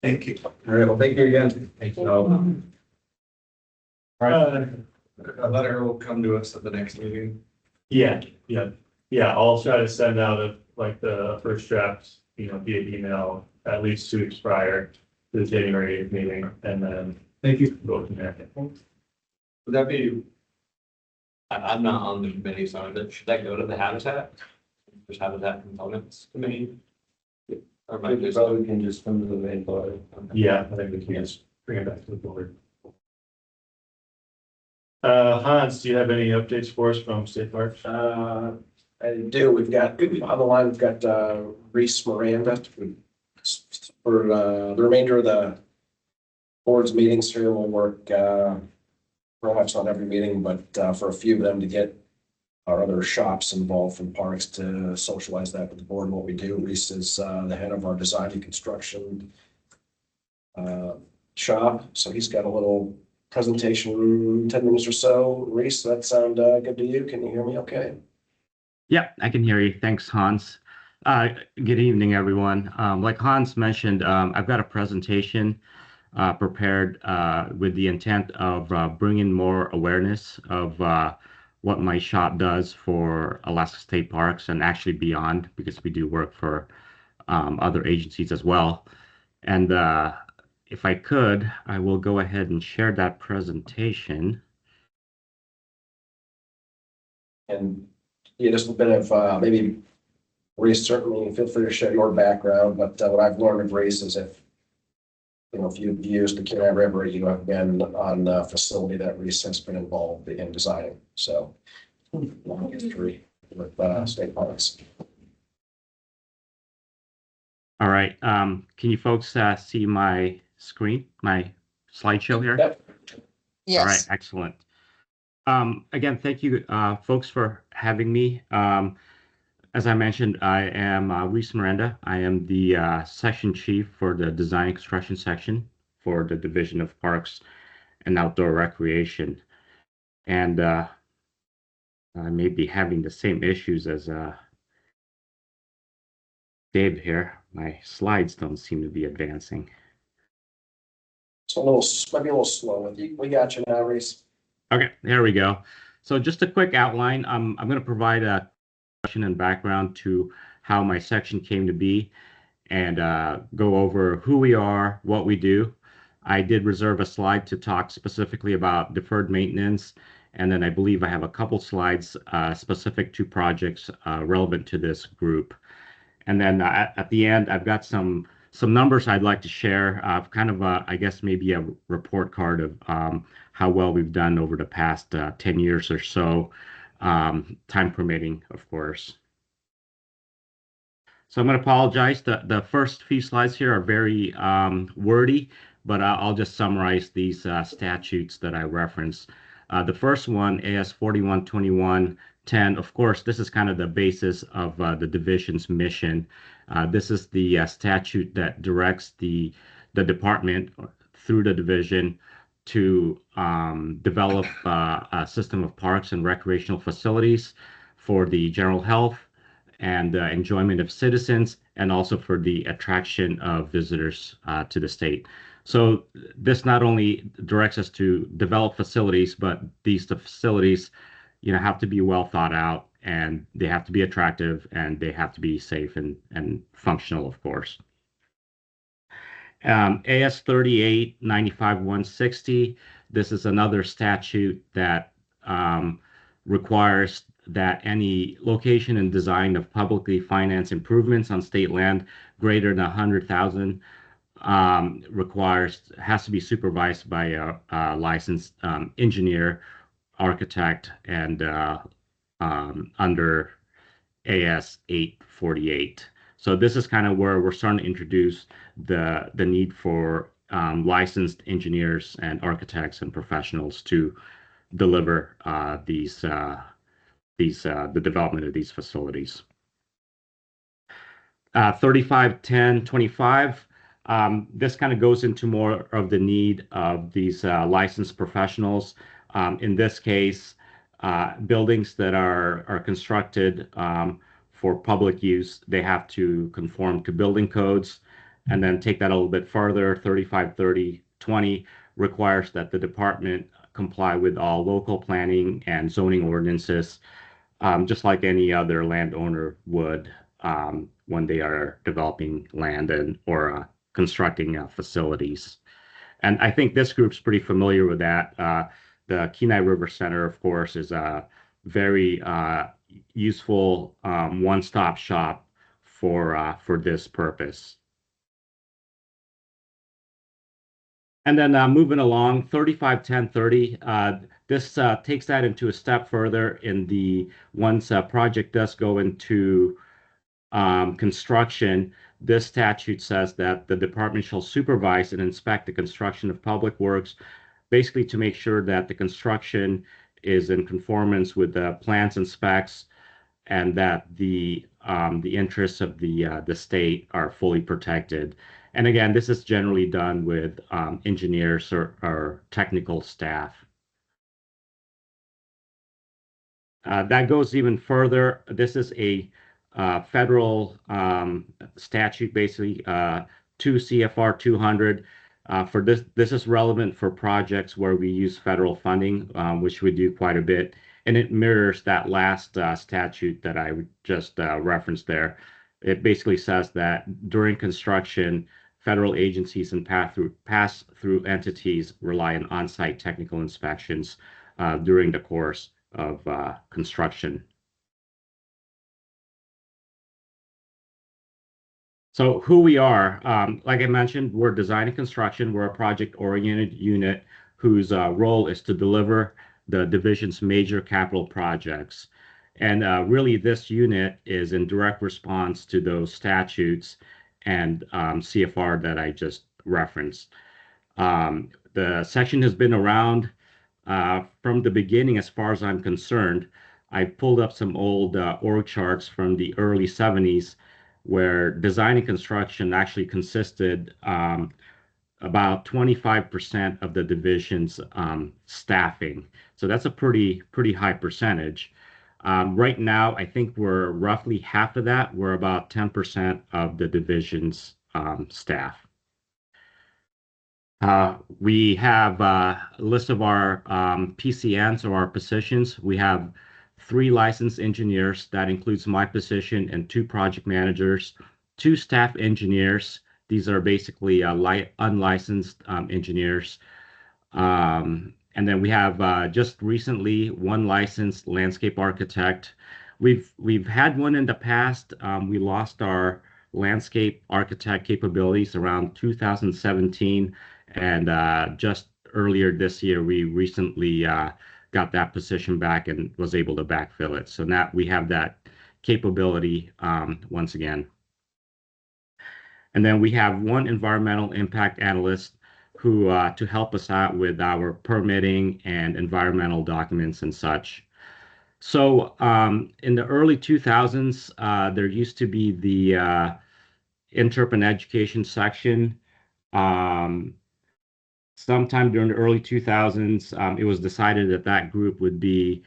Thank you. All right, well, thank you again. Thank you. A letter will come to us at the next meeting. Yeah, I'll try to send out the first draft, via email at least 2 weeks prior to the January 8th meeting, and then Thank you. go from there. Would that be? I'm not on the committee, so should that go to the habitat? There's habitat components committee? Or might We just, probably can just come to the main body. Yeah, I think we can just bring it back to the board. Hans, do you have any updates for us from State Parks? I do. We've got, on the line, we've got Reese Miranda for the remainder of the board's meetings here. We'll work, perhaps not every meeting, but for a few of them to get our other shops involved from parks to socialize that with the board and what we do. Reese is the head of our design and construction shop. So he's got a little presentation, 10 minutes or so. Reese, does that sound good to you? Can you hear me okay? Yeah, I can hear you. Thanks, Hans. Good evening, everyone. Like Hans mentioned, I've got a presentation prepared with the intent of bringing more awareness of what my shop does for Alaska State Parks and actually beyond, because we do work for other agencies as well. And if I could, I will go ahead and share that presentation. And just a bit of maybe Reese, certainly feel free to share your background, but what I've learned of Reese is if you've used the Kenai River, you have been on the facility that Reese has been involved in designing. So long history with state parks. All right. Can you folks see my screen, my slideshow here? Yep. All right, excellent. Again, thank you, folks, for having me. As I mentioned, I am Reese Miranda. I am the section chief for the design and construction section for the Division of Parks and Outdoor Recreation. And I may be having the same issues as Dave here. My slides don't seem to be advancing. It's might be a little slow with you. We got you now, Reese. Okay, there we go. So just a quick outline. I'm going to provide a question and background to how my section came to be and go over who we are, what we do. I did reserve a slide to talk specifically about deferred maintenance And then I believe I have a couple slides specific to projects relevant to this group. And then at the end, I've got some numbers I'd like to share, kind of I guess maybe a report card of how well we've done over the past 10 years or so, time permitting, of course. So I'm going to apologize. The first few slides here are very wordy, but I'll just summarize these statutes that I referenced. The first one, AS 412110, of course, this is kind of the basis of the division's mission. This is the statute that directs the department through the division to develop a system of parks and recreational facilities for the general health and enjoyment of citizens, and also for the attraction of visitors to the state. So this not only directs us to develop facilities, but these facilities, have to be well thought out, and they have to be attractive, and they have to be safe and functional, of course. AS 3895-160, this is another statute that requires that any location and design of publicly financed improvements on state land greater than 100,000 has to be supervised by a licensed engineer, architect, and under AS 848. So this is kind of where we're starting to introduce the need for licensed engineers and architects and professionals to deliver the development of these facilities. 351025, this kind of goes into more of the need of these licensed professionals. In this case, buildings that are constructed for public use, they have to conform to building codes. And then take that a little bit further, 353020 requires that the department comply with all local planning and zoning ordinances, just like any other landowner would when they are developing land or constructing facilities. And I think this group's pretty familiar with that. The Kenai River Center, of course, is a very useful one-stop shop for this purpose. And then moving along, 351030, this takes that into a step further in the once a project does go into construction, this statute says that the department shall supervise and inspect the construction of public works, basically to make sure that the construction is in conformance with the plans and specs, and that the interests of the state are fully protected. And again, this is generally done with engineers or technical staff. That goes even further. This is a federal statute, basically 2 CFR 200. For this is relevant for projects where we use federal funding, which we do quite a bit. And it mirrors that last statute that I just referenced there. It basically says that during construction, federal agencies and pass-through entities rely on on-site technical inspections during the course of construction. So who we are, like I mentioned, we're design and construction. We're a project-oriented unit whose role is to deliver the division's major capital projects. And really, this unit is in direct response to those statutes and CFR that I just referenced. The section has been around from the beginning, as far as I'm concerned. I pulled up some old org charts from the early 70s where design and construction actually consisted about 25% of the division's staffing. So that's a pretty high percentage. Right now, I think we're roughly half of that. We're about 10% of the division's staff. We have a list of our PCNs, or our positions. We have 3 licensed engineers. That includes my position, and 2 project managers, 2 staff engineers. These are basically unlicensed engineers. And then we have just recently one licensed landscape architect. We've had one in the past. We lost our landscape architect capabilities around 2017, and just earlier this year, we recently got that position back and was able to backfill it. So now we have that capability once again. And then we have one environmental impact analyst who to help us out with our permitting and environmental documents and such. So in the early 2000s, there used to be the interp and education section. Um, Sometime during the early 2000s, it was decided that that group would be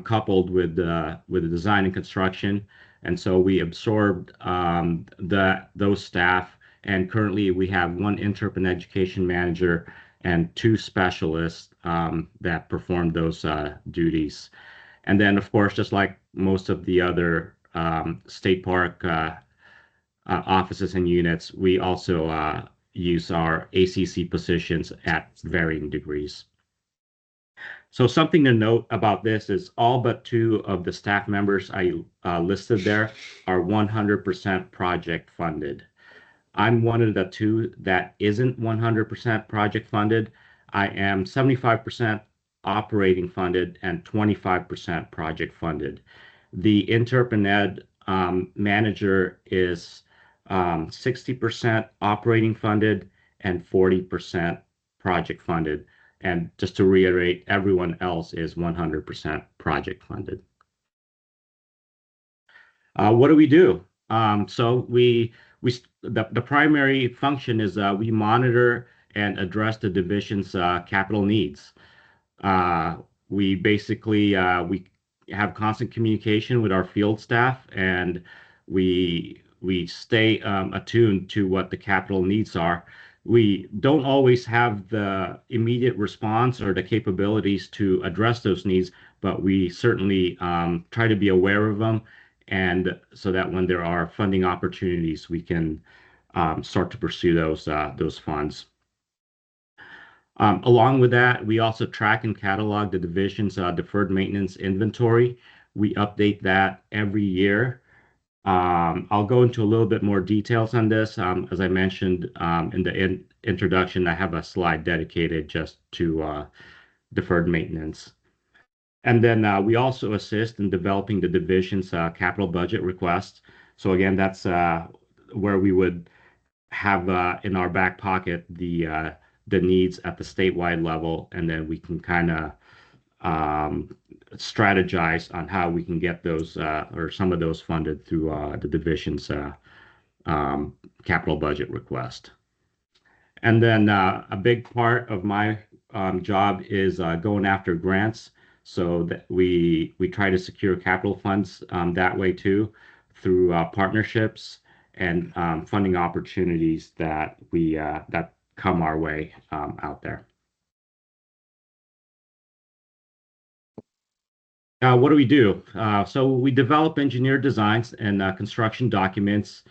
coupled with the design and construction, and so we absorbed those staff. And currently, we have one intern and education manager and two specialists that perform those duties. And then, of course, just like most of the other state park offices and units, we also use our ACC positions at varying degrees. So something to note about this is all but two of the staff members I listed there are 100% project funded. I'm one of the two that isn't 100% project funded. I am 75% operating funded and 25% project funded. The interp and ed manager is 60% operating funded and 40% project funded. And just to reiterate, everyone else is 100% project funded. What do we do? So the primary function is we monitor and address the division's capital needs. We basically we have constant communication with our field staff, and we stay attuned to what the capital needs are. We don't always have the immediate response or the capabilities to address those needs, but we certainly try to be aware of them, and so that when there are funding opportunities, we can start to pursue those funds. Along with that, we also track and catalog the division's deferred maintenance inventory. We update that every year. I'll go into a little bit more details on this. As I mentioned in the introduction, I have a slide dedicated just to deferred maintenance. And then we also assist in developing the division's capital budget request. So again, that's where we would have in our back pocket the needs at the statewide level, and then we can kind of strategize on how we can get those or some of those funded through the division's capital budget request. And then a big part of my job is going after grants, so that we try to secure capital funds that way too, through partnerships and funding opportunities that that come our way out there. What do we do? So we develop engineered designs and construction documents.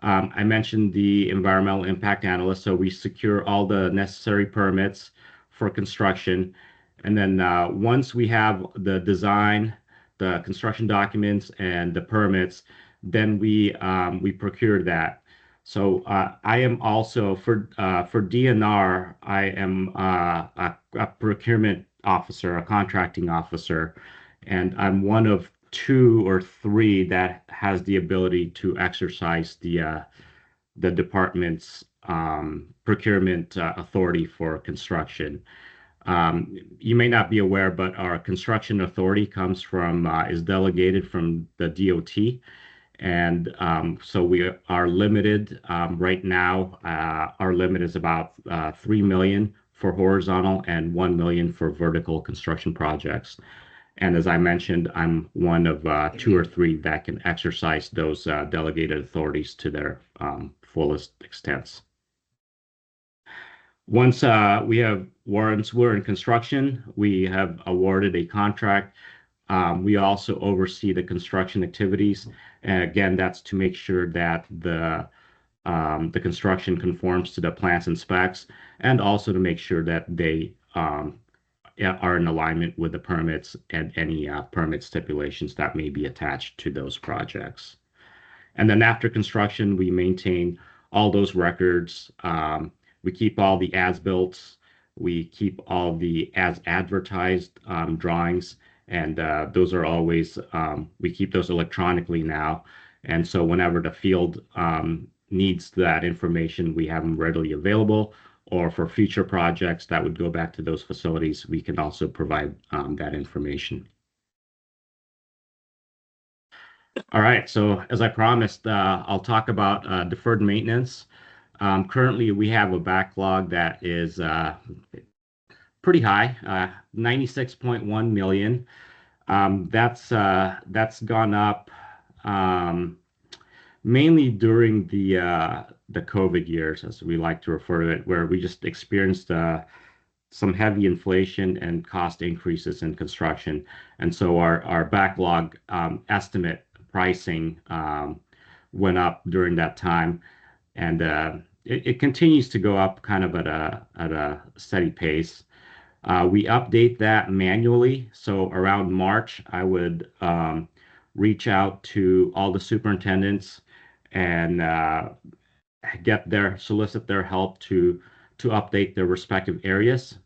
I mentioned the environmental impact analyst, so we secure all the necessary permits for construction. And then once we have the design, the construction documents, and the permits, then we procure that. So I am also for DNR, I am a procurement officer, a contracting officer, and I'm one of two or three that has the ability to exercise the department's procurement authority for construction. You may not be aware, but our construction authority comes from is delegated from the DOT, and so we are limited right now. Our limit is about 3 million for horizontal and 1 million for vertical construction projects. And as I mentioned, I'm one of two or three that can exercise those delegated authorities to their fullest extents. Once we're in construction, we have awarded a contract. We also oversee the construction activities. And again, that's to make sure that the construction conforms to the plans and specs, and also to make sure that they are in alignment with the permits and any permit stipulations that may be attached to those projects. And then after construction, we maintain all those records. We keep all the as-built, we keep all the as advertised drawings, and those are always, we keep those electronically now. And so whenever the field needs that information, we have them readily available. Or for future projects that would go back to those facilities, we can also provide that information. All right, so as I promised, I'll talk about deferred maintenance. Currently, we have a backlog that is pretty high, 96.1 million. That's gone up mainly during the COVID years, as we like to refer to it, where we just experienced some heavy inflation and cost increases in construction. And so our backlog estimate pricing went up during that time. And it continues to go up kind of at a steady pace. We update that manually. So around March, I would reach out to all the superintendents and solicit their help to update their respective areas.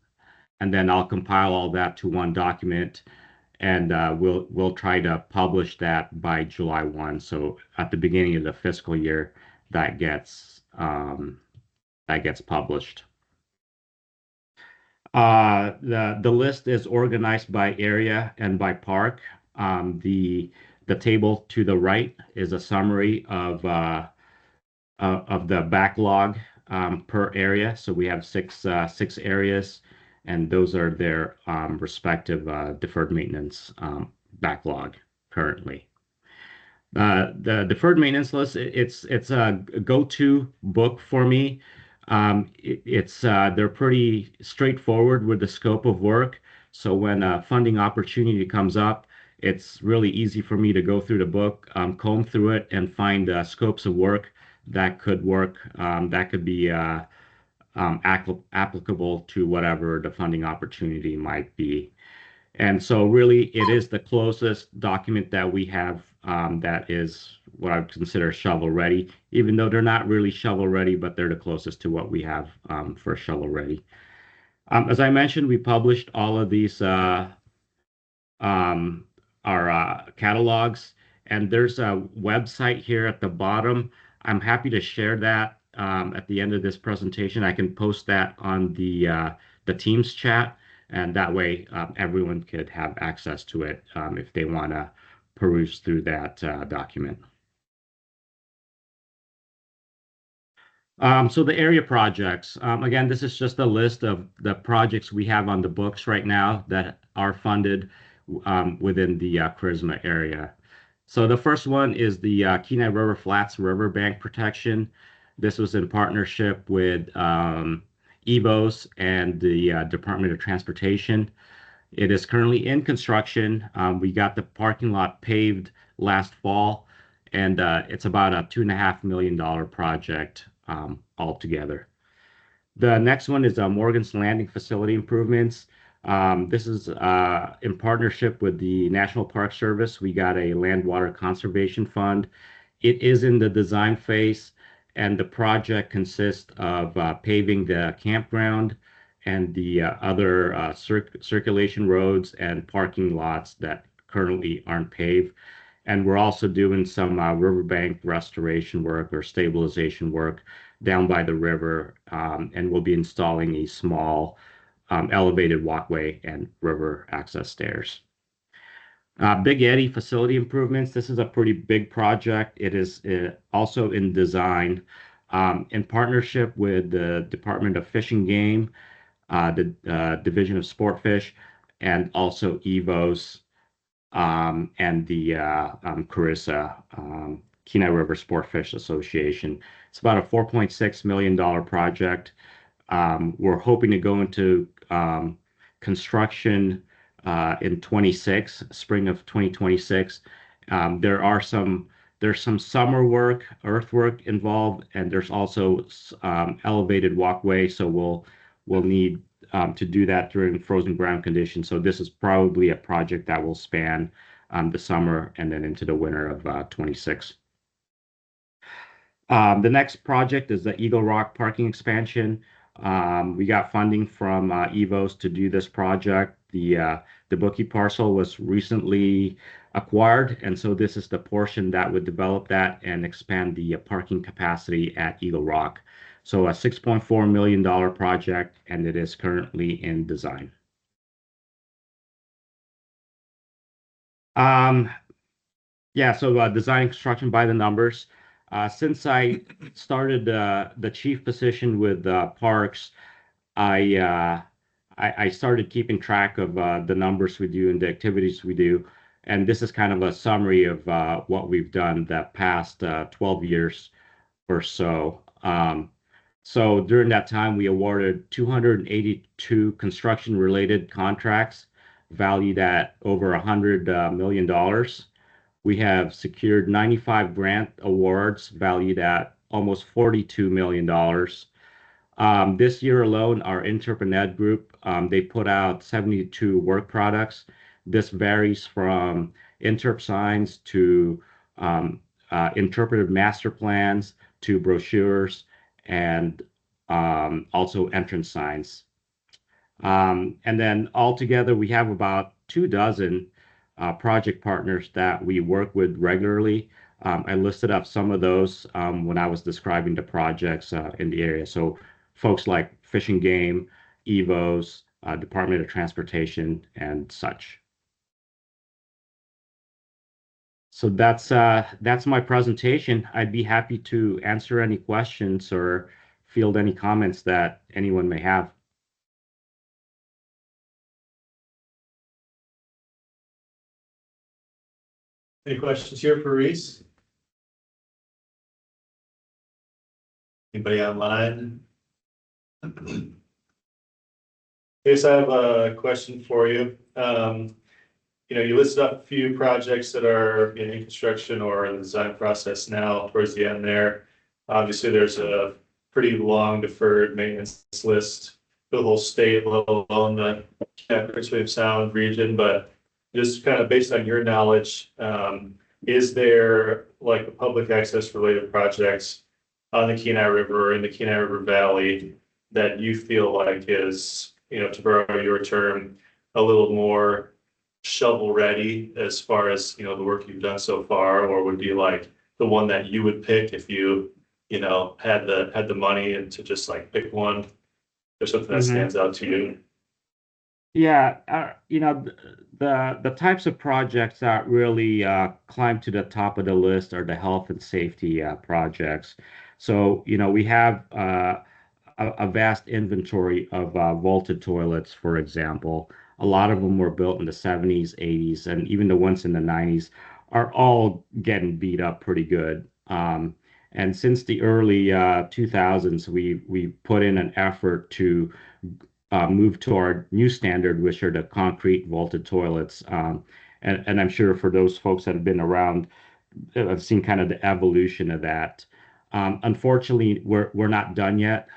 And then I'll compile all that to one document, and we'll try to publish that by July 1. So at the beginning of the fiscal year, that gets published. The list is organized by area and by park. The table to the right is a summary of the backlog per area. So we have six areas, and those are their respective deferred maintenance backlog currently. The deferred maintenance list, it's a go-to book for me. They're pretty straightforward with the scope of work. So when a funding opportunity comes up, it's really easy for me to go through the book, comb through it, and find scopes of work that could work, that could be applicable to whatever the funding opportunity might be. And so really it is the closest document that we have that is what I would consider shovel ready, even though they're not really shovel ready, but they're the closest to what we have for shovel ready. As I mentioned, we published all of these our catalogs, and there's a website here at the bottom. I'm happy to share that at the end of this presentation. I can post that on the Teams chat, and that way everyone could have access to it if they want to peruse through that document. So the area projects, again, this is just a list of the projects we have on the books right now that are funded within the Charisma area. So the first one is the Kenai River Flats Riverbank Protection. This was in partnership with EVOS and the Department of Transportation. It is currently in construction. We got the parking lot paved last fall, and it's about a $2.5 million project altogether. The next one is Morgan's Landing facility improvements. This is in partnership with the National Park Service. We got a land water conservation fund. It is in the design phase, and the project consists of paving the campground and the other circulation roads and parking lots that currently aren't paved. And we're also doing some riverbank restoration work or stabilization work down by the river, and we'll be installing a small elevated walkway and river access stairs. Big Eddy facility improvements. This is a pretty big project. It is also in design in partnership with the Department of Fish and Game, the Division of Sport Fish, and also EVOS and the Carissa, Kenai River Sport Fish Association. It's about a $4.6 million project. We're hoping to go into construction in 26, spring of 2026. There's some summer work, earthwork involved, and there's also elevated walkway. So we'll need to do that during frozen ground conditions. So this is probably a project that will span the summer and then into the winter of 26. The next project is the Eagle Rock parking expansion. We got funding from EVOS to do this project. The Bookie parcel was recently acquired, and so this is the portion that would develop that and expand the parking capacity at Eagle Rock. So a $6.4 million project, and it is currently in design. Yeah, so design construction by the numbers. Since I started the chief position with Parks, I started keeping track of the numbers we do and the activities we do. And this is kind of a summary of what we've done the past 12 years or so. So during that time, we awarded 282 construction-related contracts valued at over $100 million. We have secured 95 grant awards valued at almost $42 million. This year alone, our Interp and Ed group, they put out 72 work products. This varies from Interp signs to interpretive master plans to brochures and also entrance signs. And then altogether, we have about 24 project partners that we work with regularly. I listed up some of those when I was describing the projects in the area. So folks like Fish and Game, EVOS, Department of Transportation, and such. So that's my presentation. I'd be happy to answer any questions or field any comments that anyone may have. Any questions here for Reese? Anybody online? Yes, I have a question for you. You listed up a few projects that are in construction or in the design process now towards the end there. Obviously, there's a pretty long deferred maintenance list for the whole state, let alone the Prince William Sound region, but just kind of based on your knowledge, is there like a public access related projects on the Kenai River or in the Kenai River Valley that you feel like is, to borrow your term, a little more shovel ready as far as, the work you've done so far, or would be like the one that you would pick if you had the money and to just like pick one or something that stands out to you? Yeah, the types of projects that really climb to the top of the list are the health and safety projects. So, we have a vast inventory of vaulted toilets, for example. A lot of them were built in the 70s, 80s, and even the ones in the 90s are all getting beat up pretty good. And since the early 2000s, we put in an effort to move to our new standard, which are the concrete vaulted toilets. And I'm sure for those folks that have been around, I've seen kind of the evolution of that. Unfortunately, we're not done yet.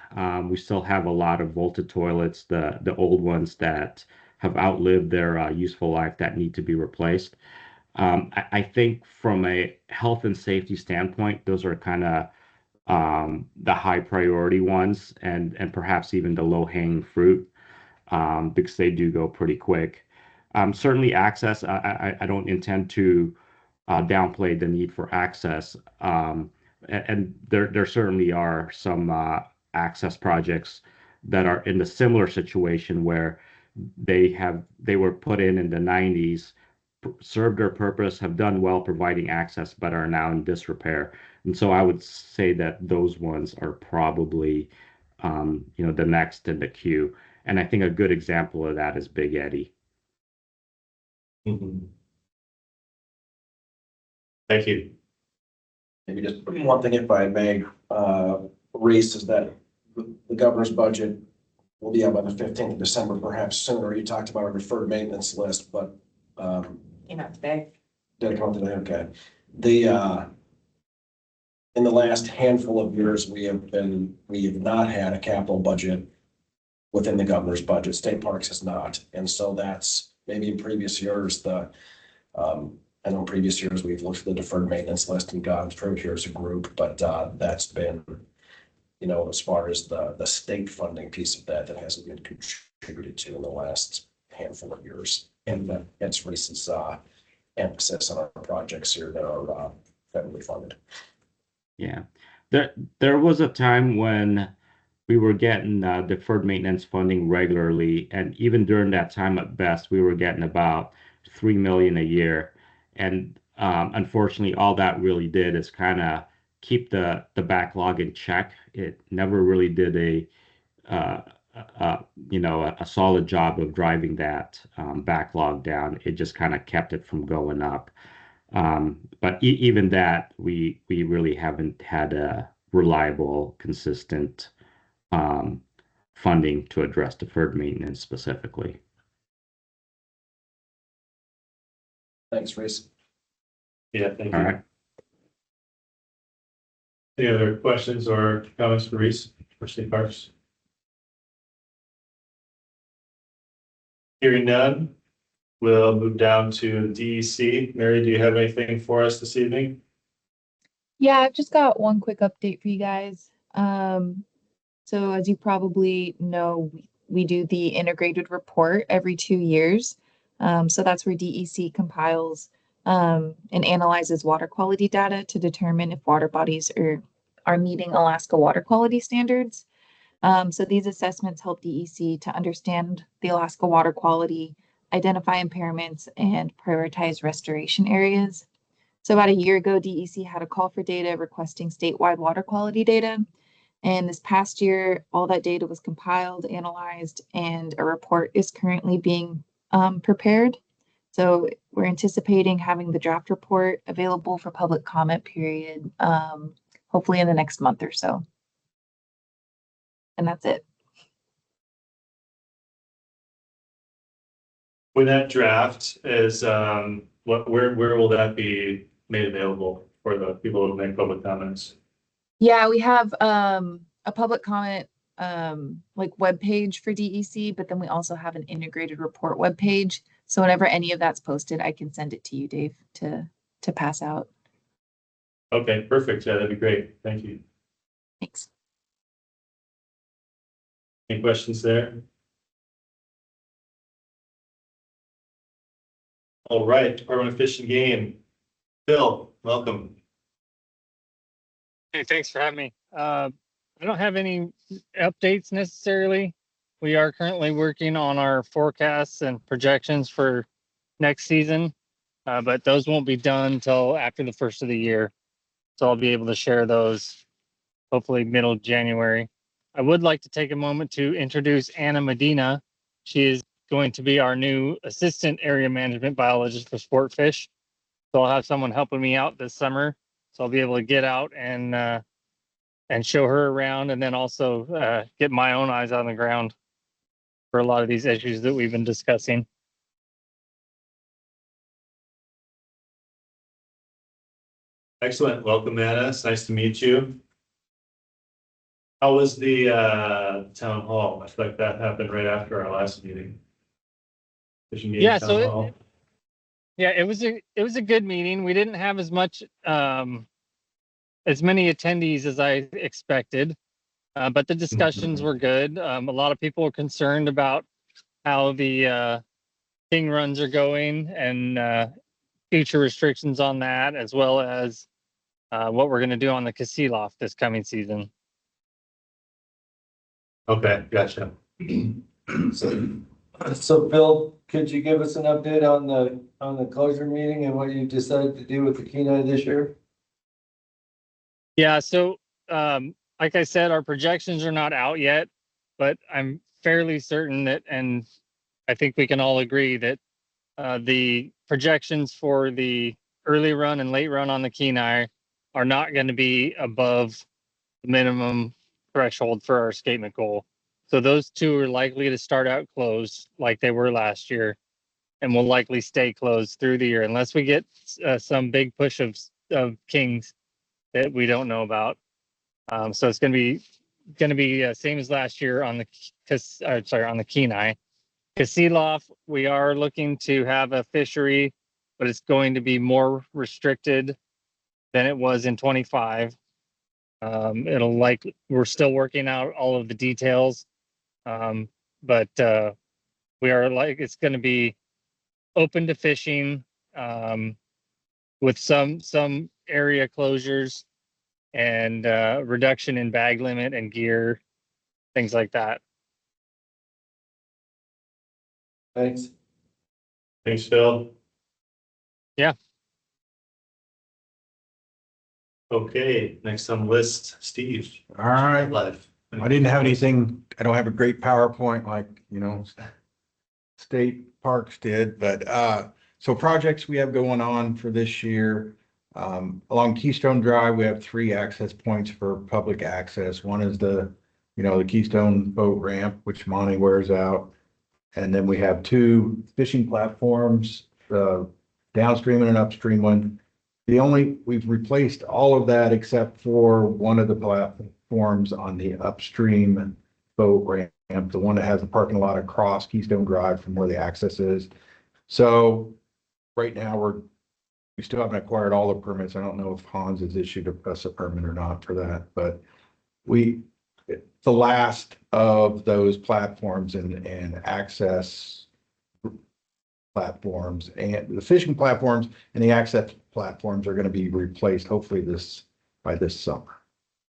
We still have a lot of vaulted toilets, the old ones that have outlived their useful life that need to be replaced. I think from a health and safety standpoint, those are kind of the high priority ones and perhaps even the low hanging fruit because they do go pretty quick. Certainly access, I don't intend to downplay the need for access. And there certainly are some access projects that are in the similar situation where they were put in the 90s, served their purpose, have done well providing access, but are now in disrepair. And so I would say that those ones are probably, the next in the queue. And I think a good example of that is Big Eddy. Mhm. Thank you. Maybe just one thing, if I may, Reese, is that the governor's budget will be out by the 15th of December, perhaps sooner. You talked about a deferred maintenance list, but Today. did it come today? Okay. In the last handful of years, we have not had a capital budget within the governor's budget. State Parks is not. And so that's maybe in previous years, I know in previous years we've looked at the deferred maintenance list and gone through here as a group, but that's been, as far as the state funding piece of that hasn't been contributed to in the last handful of years. And that's Reese's emphasis on our projects here that are federally funded. Yeah, there was a time when we were getting deferred maintenance funding regularly, and even during that time, at best, we were getting about 3 million a year. And unfortunately, all that really did is kind of keep the backlog in check. It never really did a solid job of driving that backlog down. It just kind of kept it from going up. But even that, we really haven't had a reliable, consistent funding to address deferred maintenance specifically. Thanks, Reese. Yeah, thank All you. right. Any other questions or comments for Reese for State Parks? Hearing none, we'll move down to DEC. Mary, do you have anything for us this evening? Yeah, I've just got one quick update for you guys. So as you probably know, we do the integrated report every 2 years. So that's where DEC compiles and analyzes water quality data to determine if water bodies are meeting Alaska water quality standards. So these assessments help DEC to understand the Alaska water quality, identify impairments, and prioritize restoration areas. So about a year ago, DEC had a call for data requesting statewide water quality data. And this past year, all that data was compiled, analyzed, and a report is currently being prepared. So we're anticipating having the draft report available for public comment period, hopefully in the next month or so. And that's it. When that draft is, where will that be made available for the people who make public comments? Yeah, we have a public comment like webpage for DEC, but then we also have an integrated report webpage. So whenever any of that's posted, I can send it to you, Dave, to pass out. Okay, perfect. Yeah, that'd be great. Thank you. Thanks. Any questions there? All right, Department of Fish and Game. Bill, welcome. Hey, thanks for having me. I don't have any updates necessarily. We are currently working on our forecasts and projections for next season, but those won't be done until after the first of the year. So I'll be able to share those hopefully middle of January. I would like to take a moment to introduce Anna Medina. She is going to be our new assistant area management biologist for sport fish. So I'll have someone helping me out this summer. So I'll be able to get out and show her around, and then also get my own eyes on the ground for a lot of these issues that we've been discussing. Excellent. Welcome, Anna. It's nice to meet you. How was the town hall? I feel like that happened right after our last meeting. Fishing game Yeah, town so hall. it was a good meeting. We didn't have as many attendees as I expected, but the discussions were good. A lot of people were concerned about how the king runs are going and future restrictions on that, as well as what we're going to do on the Kasilof this coming season. Okay, gotcha. So Phil, could you give us an update on the closure meeting and what you decided to do with the Kenai this year? Yeah, so like I said, our projections are not out yet, but I'm fairly certain that, and I think we can all agree that the projections for the early run and late run on the Kenai are not going to be above the minimum threshold for our escapement goal. So those two are likely to start out closed like they were last year, and will likely stay closed through the year unless we get some big push of kings that we don't know about. So it's going to be going to be same as last year on the on the Kenai. Kasilof, we are looking to have a fishery, but it's going to be more restricted than it was in 25. We're still working out all of the details. But we are it's going to be open to fishing, with some area closures and reduction in bag limit and gear, things like that. Thanks. Thanks, Phil. Yeah. Okay, next on the list, Steve. All right. Live. I didn't have anything, I don't have a great PowerPoint like, state parks did, but, so projects we have going on for this year. Along Keystone Drive, we have 3 access points for public access. One is the Keystone boat ramp, which Monty wears out. And then we have 2 fishing platforms, downstream and an upstream one. We've replaced all of that except for one of the platforms on the upstream boat ramp, the one that has the parking lot across Keystone Drive from where the access is. So right now we still haven't acquired all the permits. I don't know if Hans has issued us a permit or not for that, but the last of those platforms and access platforms and the fishing platforms and the access platforms are going to be replaced hopefully by this summer.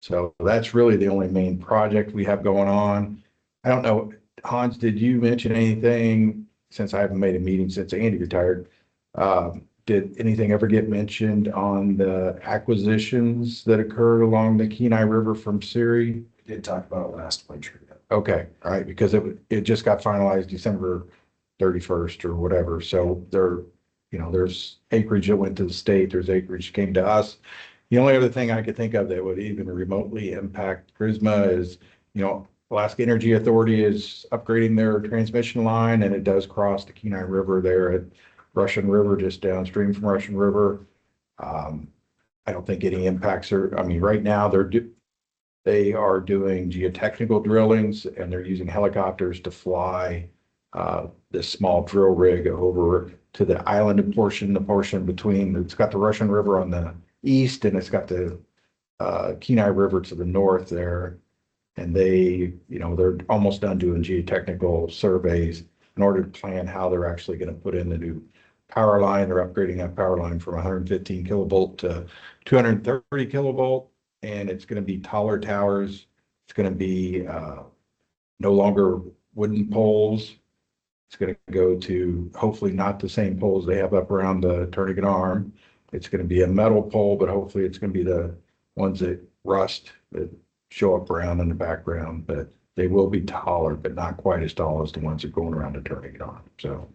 So that's really the only main project we have going on. I don't know, Hans, did you mention anything, since I haven't made a meeting since Andy retired? Did anything ever get mentioned on the acquisitions that occurred along the Kenai River from Siri? We did talk about it last winter. Okay, all right, because it just got finalized December 31st or whatever. So there's acreage that went to the state, there's acreage that came to us. The only other thing I could think of that would even remotely impact Prisma is, Alaska Energy Authority is upgrading their transmission line, and it does cross the Kenai River there at Russian River, just downstream from Russian River. I don't think any impacts are, right now they are doing geotechnical drillings, and they're using helicopters to fly this small drill rig over to the island portion, the portion between, it's got the Russian River on the east, and it's got the Kenai River to the north there. And they're almost done doing geotechnical surveys in order to plan how they're actually going to put in the new power line. They're upgrading that power line from 115 kilovolt to 230 kilovolt, and it's going to be taller towers. It's going to be no longer wooden poles. It's going to go to hopefully not the same poles they have up around the tourniquet arm. It's going to be a metal pole, but hopefully it's going to be the ones that rust, that show up around in the background, but they will be taller, but not quite as tall as the ones that are going around the tourniquet arm. So,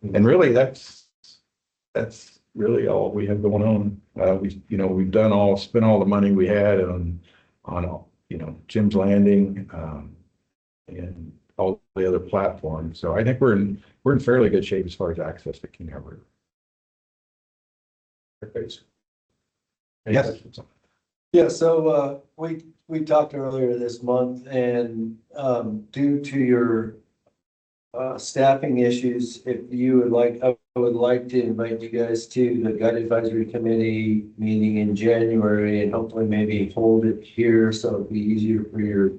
and really that's really all we have going on. We've spent all the money we had on Jim's Landing, and all the other platforms. So I think we're in fairly good shape as far as access to Kenai River. Yes. Yeah, so we talked earlier this month, and due to your staffing issues, if you would like, I would like to invite you guys to the Guide Advisory Committee meeting in January, and hopefully maybe hold it here so it'd be easier for your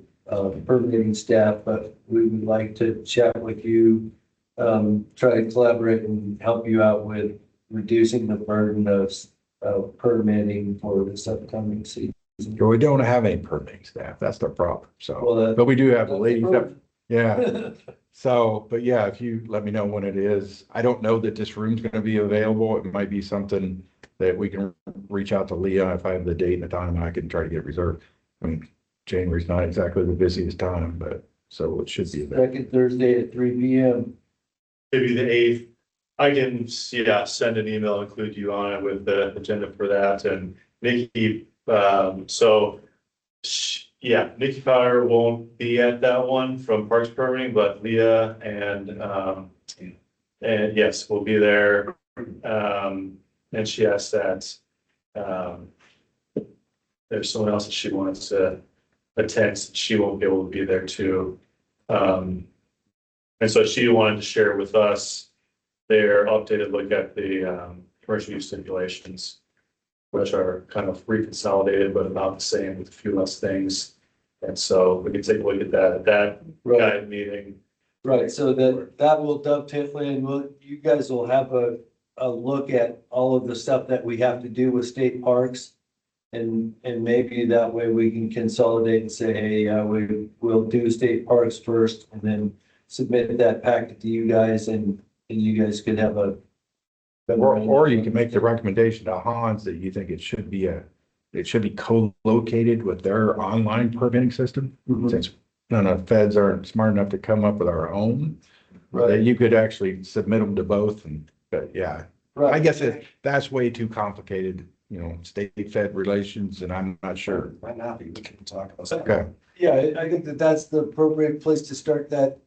permitting staff. But we would like to chat with you, try to collaborate and help you out with reducing the burden of permitting for this upcoming season. We don't have any permitting staff. That's the problem. So, Well, but we do have the ladies up. that. Yeah. So, but yeah, if you let me know when it is, I don't know that this room's going to be available. It might be something that we can reach out to Leah. If I have the date and the time, I can try to get it reserved. January's not exactly the busiest time, but so it should be available. Second Thursday at 3 p.m. Maybe the 8th. I can, send an email, include you on it with the agenda for that, and Nikki, Nikki Fowler won't be at that one from Parks Permitting, but Leah and yes, we'll be there. And she asked that there's someone else that she wants to attends, she won't be able to be there too. And so she wanted to share with us their updated look at the commercial use stipulations, which are kind of reconsolidated, but about the same with a few less things. And so we can take a look at that guide meeting. Right, so that will dovetail in, you guys will have a look at all of the stuff that we have to do with state parks. And maybe that way we can consolidate and say, hey, we'll do state parks first and then submit that packet to you guys and you guys could have a. Or you can make the recommendation to Hans that you think it should be co-located with their online permitting system. Since none of feds aren't smart enough to come up with our own, that you could actually submit them to both but yeah. I guess that's way too complicated, state fed relations, and I'm not sure. Might not be, we can talk about that. Okay. Yeah, I think that's the appropriate place to start that.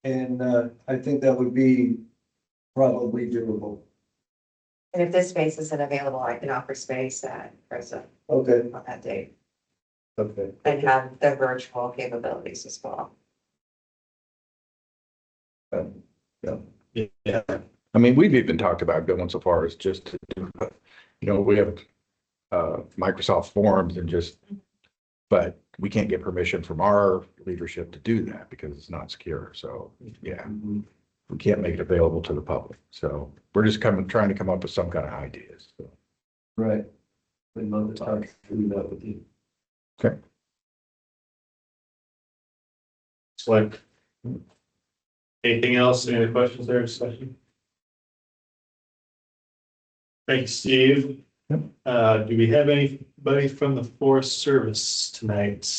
And I think that would be probably doable. And if this space isn't available, I can offer space at present Okay. on that date Okay. and have the virtual capabilities as well. Yeah. I mean, we've even talked about going so far as just to do, we have Microsoft Forms but we can't get permission from our leadership to do that because it's not secure. So, yeah, we can't make it available to the public. So we're just trying to come up with some kind of ideas. So. Right. We'd love to talk through that with you. Okay. Excellent. Anything else? Any other questions there, discussion? Thanks, Steve. Do we have anybody from the Forest Service tonight?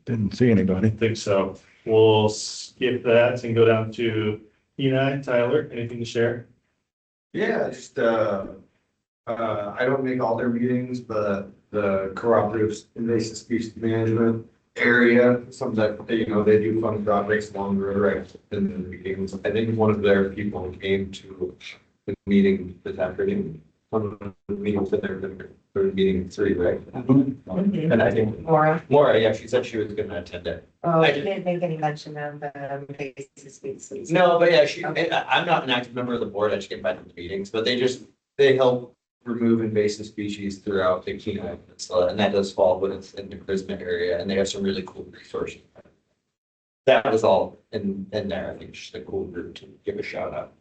Didn't see anybody. I think so. We'll skip that and go down to Kenai. Tyler, anything to share? Yeah, just, I don't make all their meetings, but the cooperative invasive species management area, some that, they do fun projects along the road right in the meetings. I think one of their people came to the meeting this afternoon. One of the meetings that they're meeting 3, right? And I think Maura, yeah, she said she was gonna attend it. Oh, I didn't make any mention of invasive species. No, but yeah, I'm not an active member of the board, I just get back to the meetings, but they help remove invasive species throughout the Kenai Peninsula, and that does fall within the Christmas area, and they have some really cool resources. That was all in there, I think it's just a cool group to give a shout out.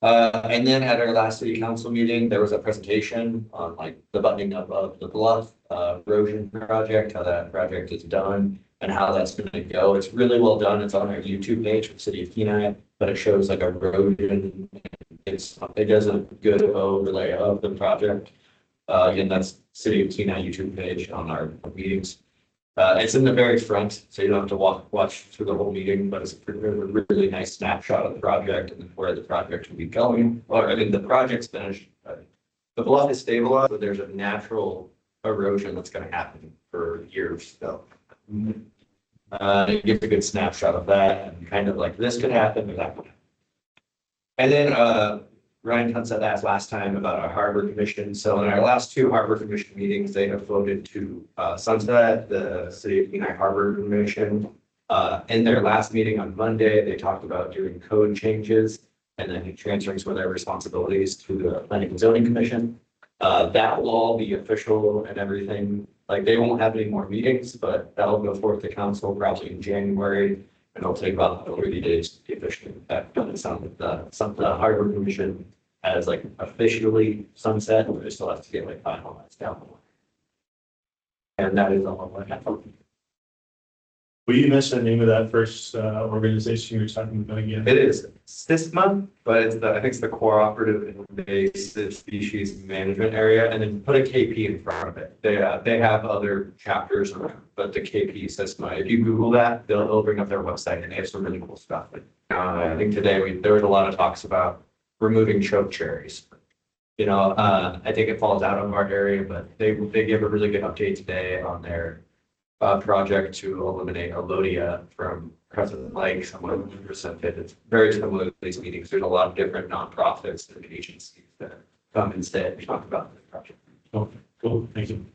And then at our last city council meeting, there was a presentation on like the buttoning up of the bluff erosion project, how that project is done and how that's going to go. It's really well done. It's on our YouTube page for the city of Kenai, but it shows like erosion. It does a good overlay of the project. Again, that's city of Kenai YouTube page on our meetings. It's in the very front, so you don't have to watch through the whole meeting, but it's a really nice snapshot of the project and where the project will be going. Or I mean, the project's finished. The bluff is stabilized, but there's a natural erosion that's going to happen for years. So it gives a good snapshot of that and kind of like this could happen or that could happen. And then Ryan Huntz had asked last time about our harbor commission. So in our last 2 harbor commission meetings, they have voted to sunset the city of Kenai Harbor Commission. In their last meeting on Monday, they talked about doing code changes and then transferring some of their responsibilities to the planning and zoning commission. That will all be official and everything. Like they won't have any more meetings, but that'll go forth to council probably in January. And it'll take about 30 days to be officially done. The harbor commission has like officially sunset, but it still has to get like finalized down the line. And that is all I have. Will you mention the name of that first organization you were talking about again? It is SISMA, but it's I think it's the Cooperative Invasive Species Management Area, and then put a KP in front of it. They have other chapters around, but the KP SISMA, if you Google that, they'll bring up their website and they have some really cool stuff. I think today there was a lot of talks about removing choke cherries. I think it falls out of our area, but they give a really good update today on their project to eliminate Alodia from Crescent Lake. Someone 100% fit. It's very similar to these meetings. There's a lot of different nonprofits and agencies that come and talk about this project. Okay, cool. Thank you.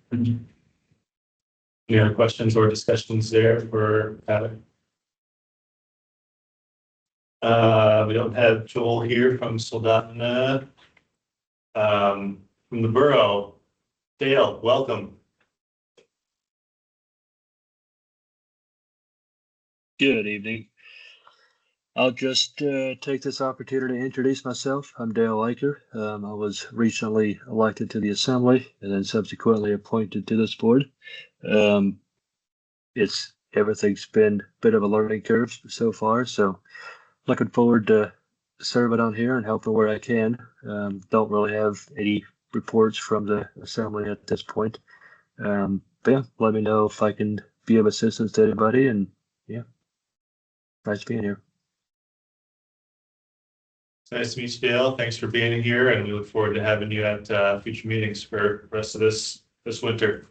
Any other questions or discussions there for Tyler? We don't have Joel here from Soldotna. From the borough, Dale, welcome. Good evening. I'll just take this opportunity to introduce myself. I'm Dale Aker. I was recently elected to the assembly and then subsequently appointed to this board. Everything's been a bit of a learning curve so far, so looking forward to serving on here and helping where I can. Don't really have any reports from the assembly at this point. But yeah, let me know if I can be of assistance to anybody, and yeah, nice being here. Nice to meet you, Dale. Thanks for being here, and we look forward to having you at future meetings for the rest of this winter.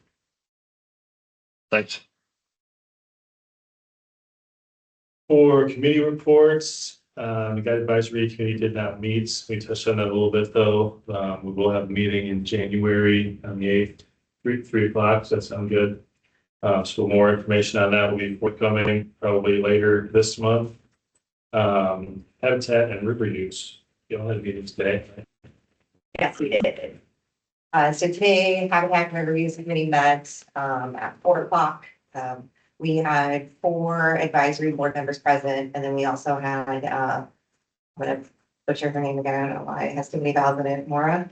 Thanks. For committee reports, the Guide Advisory Committee did not meet. We touched on that a little bit, though. We will have a meeting in January on the 8th, 3 o'clock. Does that sound good? So more information on that will be forthcoming probably later this month. Habitat and river use. You all had a meeting today. Yes, we did. So today, Habitat and River Use Committee met at 4 o'clock. We had 4 advisory board members present, and then we also had, I'm gonna butcher her name again, I don't know why, it has too many vowels in it, Maura,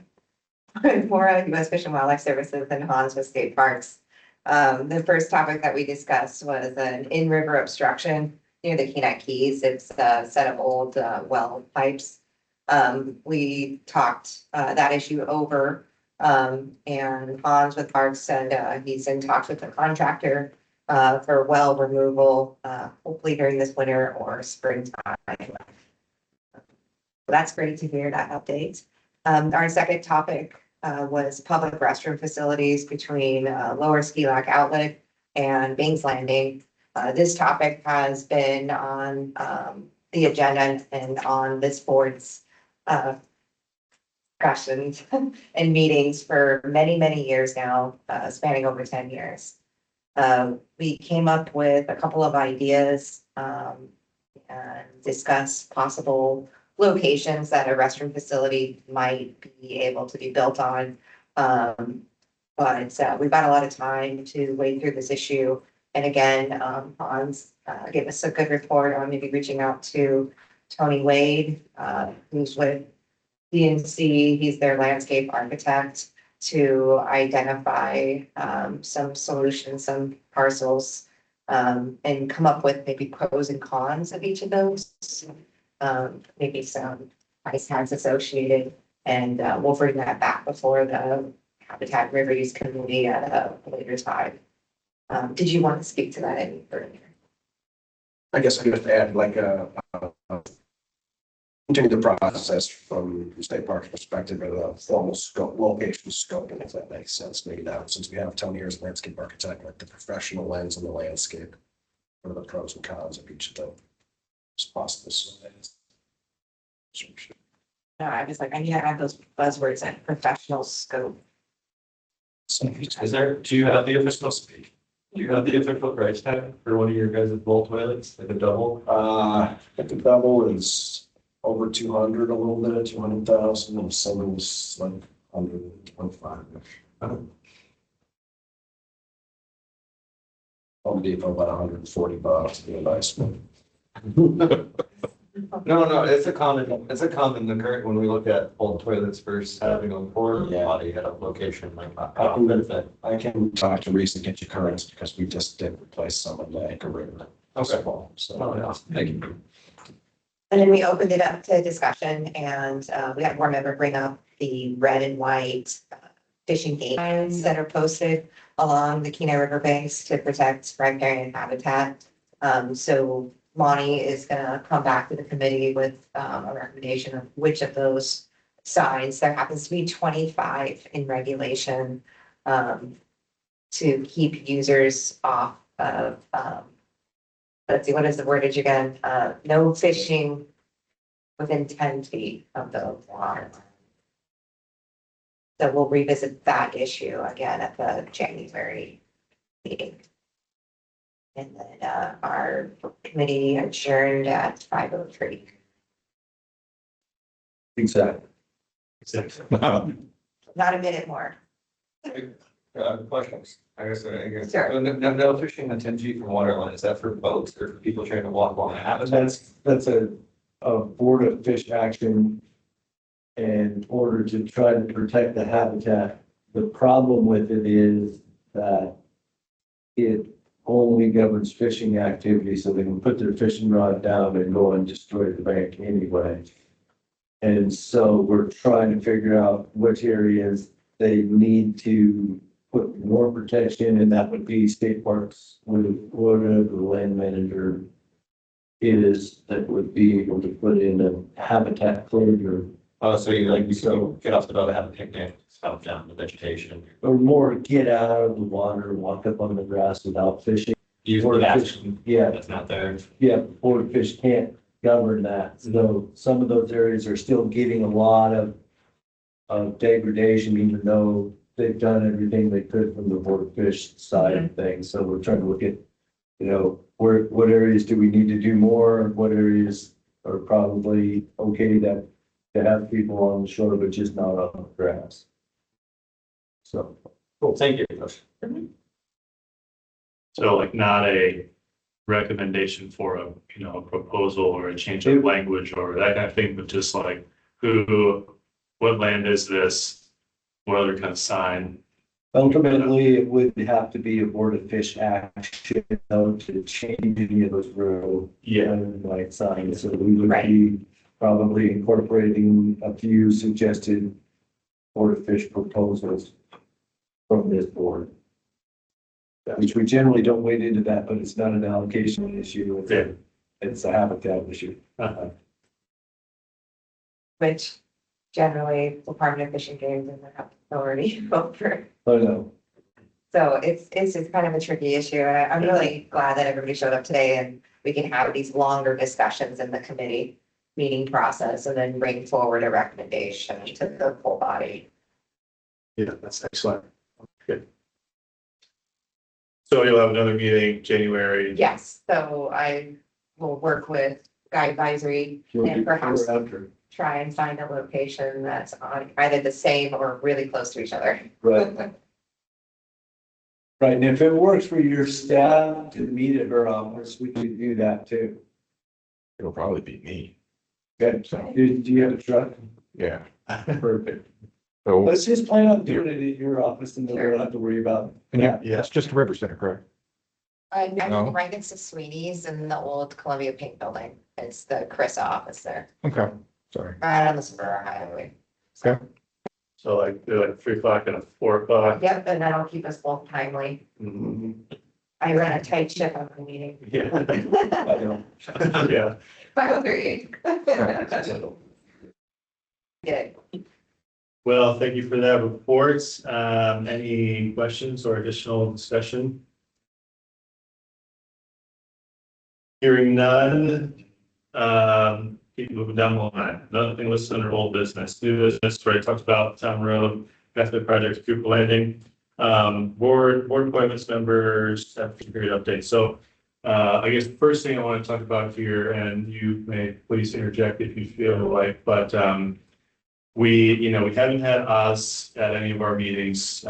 U.S. Fish and Wildlife Services, and Hans with State Parks. The first topic that we discussed was an in-river obstruction near the Kenai Keys. It's a set of old well pipes. We talked that issue over, and Hans with Parks said he's in talks with the contractor for well removal, hopefully during this winter or springtime. That's great to hear that update. Our second topic was public restroom facilities between Lower Ski Lac Outlet and Banks Landing. This topic has been on the agenda and on this board's discussions and meetings for many, many years now, spanning over 10 years. We came up with a couple of ideas and discussed possible locations that a restroom facility might be able to be built on. But we've got a lot of time to wade through this issue. And again, Hans gave us a good report on maybe reaching out to Tony Wade, who's with DNC. He's their landscape architect, to identify some solutions, some parcels, and come up with maybe pros and cons of each of those. Maybe some price tags associated, and we'll bring that back before the Habitat River Use Committee at a later time. Did you want to speak to that any further? I guess I just add like continue the process from the state park's perspective of the formal scope, location scope, and if that makes sense, maybe now, since we have Tony as landscape architect, like the professional lens on the landscape. What are the pros and cons of each of them? It's possible. No, I was like, I need to add those buzzwords and professional scope. Do you have the official speak? Do you have the official price tag for one of your guys' bowl toilets, like a double? The double is over 200, a little bit, 200,000, and single was like 125. Home Depot about $140, be a nice one. No, it's a common occurrence when we look at old toilets versus having a porta potty at a location like that. I can talk to Reese and get you currents because we just did replace some of the Anchor River. Okay. So, Thank you. And then we opened it up to discussion, and we had one member bring up the red and white fishing game signs that are posted along the Kenai River banks to protect riparian habitat. So Monty is gonna come back to the committee with a recommendation of which of those signs. There happens to be 25 in regulation to keep users off of let's see, what is the wordage again? No fishing within 10 feet of the water. So we'll revisit that issue again at the January meeting. And then, our committee adjourned at 5:03. Exactly. Not a minute more. Questions? I guess. Sure. No fishing on 10 feet from water line. Is that for boats or for people trying to walk along habitats? That's a board of fish action in order to try to protect the habitat. The problem with it is that it only governs fishing activity, so they can put their fishing rod down and go and destroy the bank anyway. And so we're trying to figure out which areas they need to put more protection, and that would be state parks, whatever the land manager is that would be able to put in a habitat closure, Oh, so you get off the boat, have a picnic, stop down the vegetation. or more get out of the water, walk up on the grass without fishing. Use Or the fish- bathroom Yeah, that's not there. yeah, board fish can't govern that. So some of those areas are still getting a lot of degradation, even though they've done everything they could from the board fish side of things. So we're trying to look at, what areas do we need to do more? What areas are probably okay to have people on the shore, but just not on the grass. So. Cool, thank you. So like not a recommendation for a, a proposal or a change of language or that kind of thing, but just like what land is this? What other kind of sign? Ultimately, it would have to be a board of fish action, to change any of those rural. Like signs, so we would be probably incorporating a few suggested board of fish proposals from this board. Which we generally don't wade into that, but it's not an allocation issue, it's a habitat issue. Which generally Department of Fish and Game doesn't have authority over. Oh, no. So it's just kind of a tricky issue. I'm really glad that everybody showed up today and we can have these longer discussions in the committee meeting process and then bring forward a recommendation to the full body. Yeah, that's excellent. Good. So you'll have another meeting January. Yes, so I will work with Guy Advisory and perhaps try and find a location that's on either the same or really close to each other. Right. Right, and if it works for your staff to meet at her office, we could do that too. It'll probably be me. Okay, So, do you have a truck? yeah. Perfect. So, Let's just plan on doing it at your office and then we don't have to worry about that. yeah, it's just a river center, correct? I'm No. right next to Sweeney's in the old Columbia Pink Building. It's the Chris office there, Okay, sorry. right on the Spur Highway. Okay. So like 3:00 and 4:00. Yep, and that'll keep us both timely. Mhm. I run a tight ship on the meeting. Yeah. I don't. Yeah. 5:03. Good. Well, thank you for that report. Any questions or additional discussion? Hearing none. Keep moving down the line. Nothing listed under old business. New business, where I talked about Town Road, method project, Cooper Landing. Board appointments, members, after period update. So I guess the first thing I want to talk about here, and you may please interject if you feel like, but we haven't had Oz at any of our meetings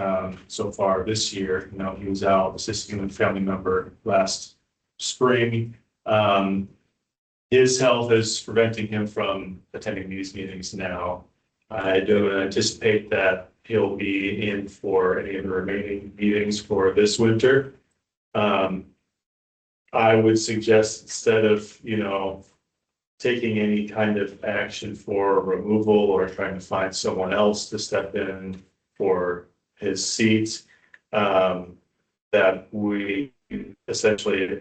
so far this year. He was out assisting a family member last spring. His health is preventing him from attending these meetings now. I don't anticipate that he'll be in for any of the remaining meetings for this winter. I would suggest instead of, taking any kind of action for removal or trying to find someone else to step in for his seat, that we essentially,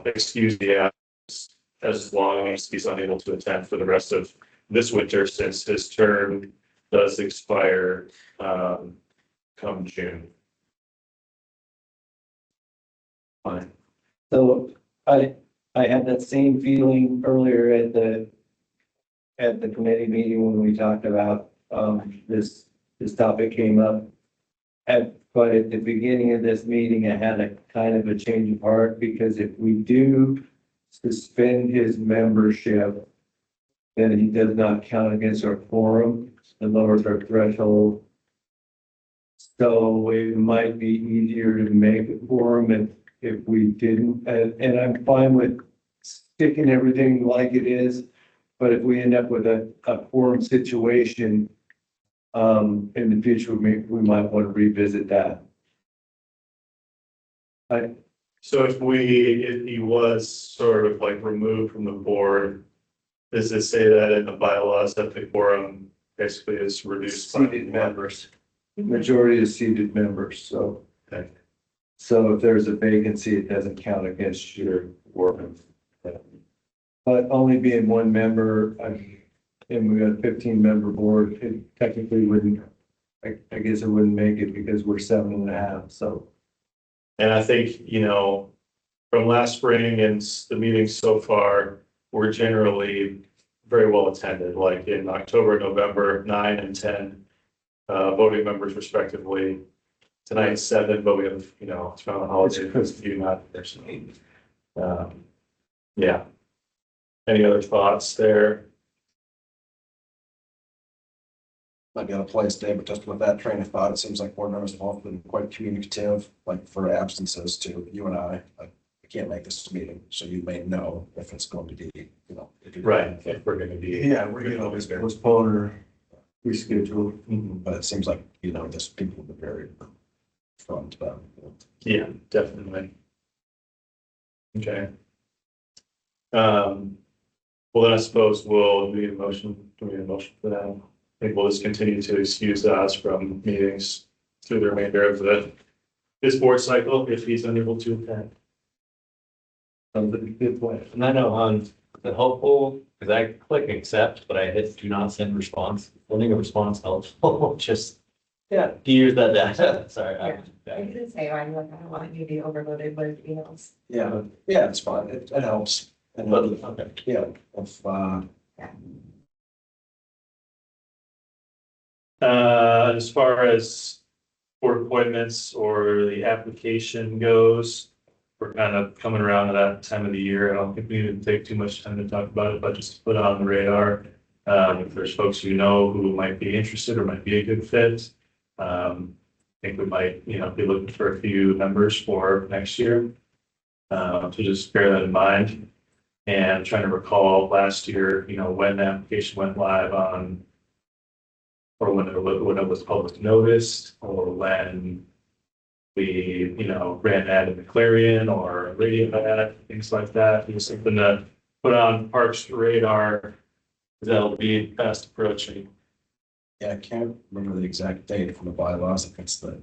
excuse the absence as long as he's unable to attend for the rest of this winter, since his term does expire come June. Fine. So I had that same feeling earlier at the committee meeting when we talked about this topic came up. but at the beginning of this meeting, I had a kind of a change of heart, because if we do suspend his membership, then he does not count against our quorum and lowers our threshold. So it might be easier to make a quorum if we didn't, and I'm fine with sticking everything like it is. But if we end up with a quorum situation, in the future, we might want to revisit that. So if he was sort of like removed from the board, does it say that in the bylaws that the quorum basically is reduced? by Seated members, majority of seated members, so. Okay. So if there's a vacancy, it doesn't count against your quorum. But only being one member, and we got a 15-member board, it technically wouldn't, I guess it wouldn't make it, because we're 7.5, so. And I think, from last spring and the meetings so far, we're generally very well attended, like in October, November, 9 and 10 voting members respectively. Tonight's 7, but we have, it's around the holiday, there's a few not there. So, yeah. Any other thoughts there? Might be out of place, Dave, but just with that train of thought, it seems like board members have all been quite communicative, like for absences to you and I can't make this meeting, so you may know if it's going to be, if you're. Right, if we're gonna be. Yeah, we're gonna always postpone or reschedule. But it seems like, just people have been very front about. Yeah, definitely. Okay. Well, then I suppose we'll need a motion, do we need a motion for that? I think we'll just continue to excuse us from meetings through the remainder of this board cycle if he's unable to attend. Sounds like a good plan. And I know on the helpful, because I click accept, but I hit do not send response. Sending a response helpful, just, yeah, do you use that data? Sorry. I didn't say, I don't want you to be overloaded with emails. Yeah, it's fine. It helps. And, Okay. yeah, if, As far as board appointments or the application goes, we're kind of coming around to that time of the year. I don't think we need to take too much time to talk about it, but just to put it on the radar. If there's folks who might be interested or might be a good fit, I think we might, be looking for a few members for next year. So just bear that in mind. And trying to recall last year, when the application went live on, or when it was public noticed, or when we, ran an ad in the Clarion or a radio ad, things like that. It was something to put on Parks radar. That'll be fast approaching. yeah, I can't remember the exact date from the bylaws, if it's the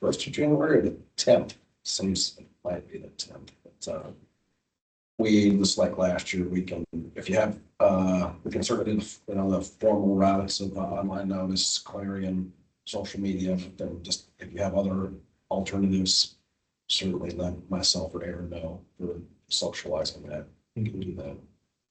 1st of January or the 10th. Seems it might be the 10th, but, we, just like last year, we can, if you have, we can certainly do the formal routes of online notice, Clarion, social media, but then just if you have other alternatives, certainly let myself or Aaron know for socializing that. You can do that.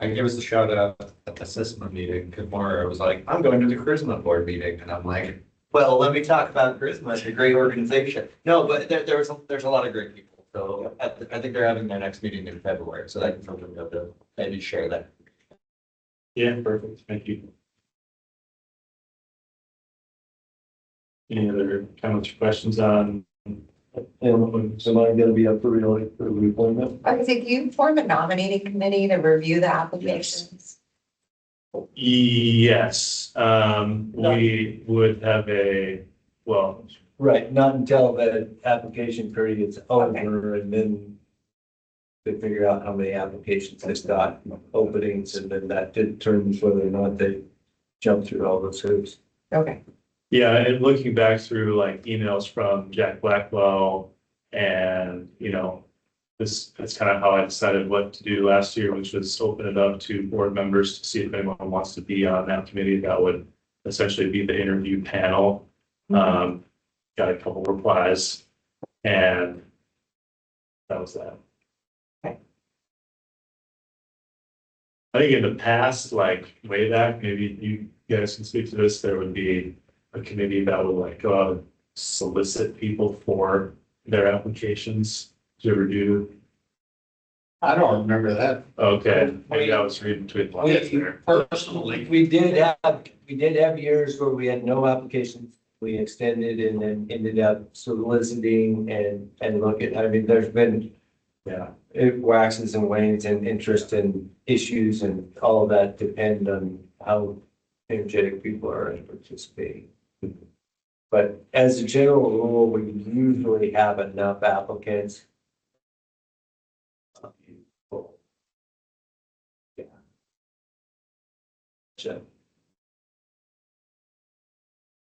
I give us a shout out at the SISMA meeting, because Maura was like, I'm going to the Charisma board meeting, and I'm like, well, let me talk about Charisma, it's a great organization. No, but there's a lot of great people. So I think they're having their next meeting in February, so that can something to maybe share that. Yeah, perfect. Thank you. Any other comments or questions on? And am I gonna be up for reappointment? I would say, do you form a nominating committee to review the applications? Yes, we would have Right, not until the application period is over, and then they figure out how many applications they've got, openings, and then that determines whether or not they jump through all those hoops. Okay. yeah, and looking back through like emails from Jack Blackwell and, that's kind of how I decided what to do last year, which was open it up to board members to see if anyone wants to be on that committee. That would essentially be the interview panel. Got a couple replies, and that was that. Okay. I think in the past, like way back, maybe you guys can speak to this, there would be a committee that would like go out and solicit people for their applications? Did you ever do? I don't remember that. Okay, maybe I was reading between the lines there. Personally, We did have years where we had no applications. We extended and then ended up soliciting and looking. I mean, there's been, Yeah. it waxes and wanes and interest and issues and all of that depend on how energetic people are in participating. But as a general rule, we usually have enough applicants. Yeah. So,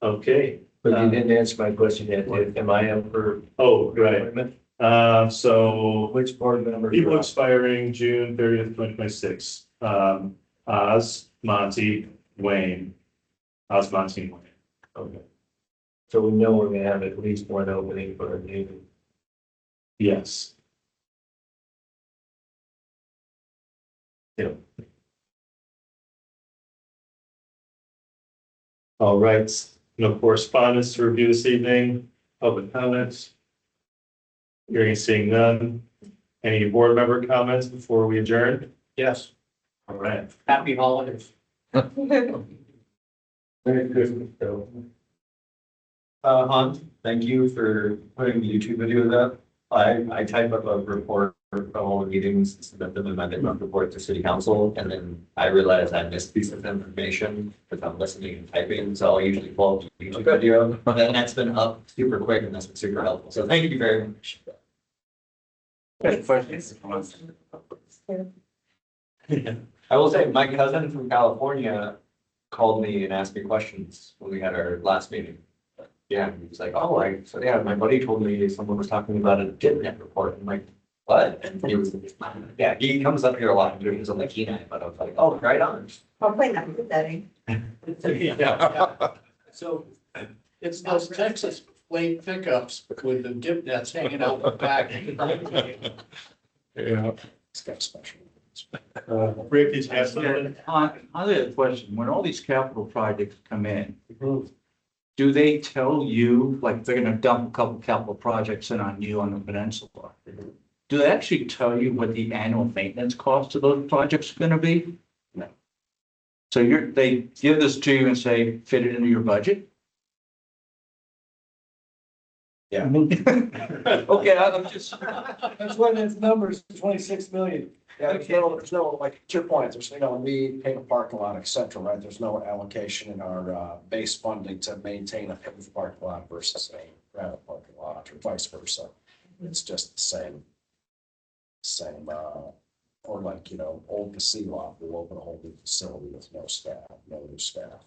Okay, but you didn't answer my question yet. Am I up for oh, right, appointment? so Which board member? people expiring June 30th, 2026. Oz, Monty, Wayne. Oz, Monty, and Wayne. Okay. So we know we're gonna have at least one opening for a meeting. Yes. Yeah. All right, no correspondence to review this evening, public comments. Hearing and seeing none. Any board member comments before we adjourn? yes, All right. happy holidays. Merry Christmas, though. Hans, thank you for putting the YouTube videos up. I type up a report from all the meetings, submit them in my midmonth report to city council, and then I realize I missed pieces of information because I'm listening and typing, so I'll usually pull up the YouTube video. And that's been up super quick and that's been super helpful. So thank you very much. Questions? I will say, my cousin from California called me and asked me questions when we had our last meeting. Yeah, he was like, oh, my buddy told me someone was talking about a DipNet report. I'm like, what? And he was, yeah, he comes up here a lot. He was on the Kenai, but I was like, oh, right on. Hopefully not good setting. Yeah. So it's those Texas late pickups with the dip nets hanging out the back. Yeah. It's got special. Rick, did you have something? I have a question. When all these capital projects come in, do they tell you, like, they're gonna dump a couple capital projects in on you on the peninsula? Do they actually tell you what the annual maintenance cost of those projects are gonna be? No. So they give this to you and say, fit it into your budget? Yeah. Okay, I'm just, That's what his number's 26 million. Yeah, there's no, like, to your point, there's, we pay the parking lot, et cetera, right? There's no allocation in our, base funding to maintain a paved parking lot versus a gravel parking lot or vice versa. It's just the same, or like, old casino lot, we'll open a whole new facility with no staff, no new staff.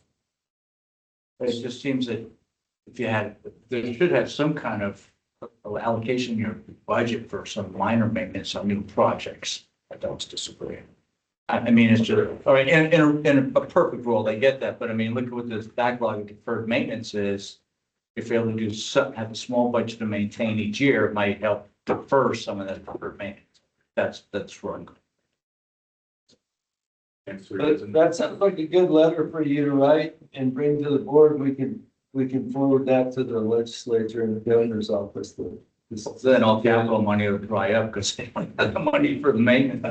it just seems that if you had, there should have some kind of allocation in your budget for some minor maintenance on new projects. I don't disagree. I mean, it's just, all right, in a perfect world, I get that, but I mean, look at what this backlog of deferred maintenance is. If you're able to do some, have a small budget to maintain each year, it might help defer some of that deferred maintenance. That's wrong. That sounds like a good letter for you to write and bring to the board. We can forward that to the legislature and the governor's office. Then all capital money will dry up because they don't have the money for the maintenance.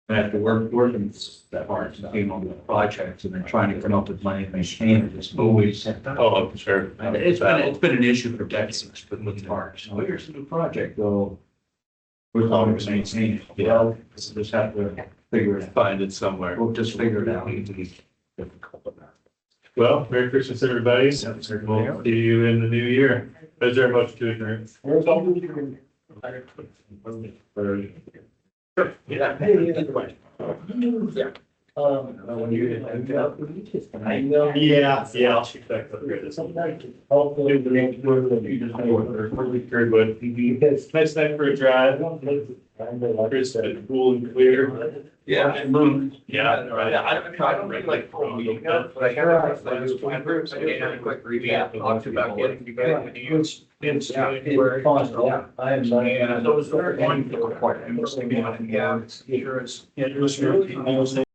I have to working that hard, on the projects and then trying to come up with money to maintain it. It's always. Oh, sure. It's been an issue for decades, but with parks. Oh, here's a new project, though. We're always maintaining it. Well, just have to figure it out. Find it somewhere. We'll just figure it out. Well, Merry Christmas, everybody. We'll see you in the new year. Is there a motion to adjourn? Yeah. Yeah, I'll shoot back up here. Very good. Nice night for a drive. Chris, cool and clear. Yeah. Yeah, right. I don't really like full meeting notes, but I hear it's like 20 groups. I need a quick recap. Talked about getting together with you. In January. I am not. And those are one. Yeah. It was really.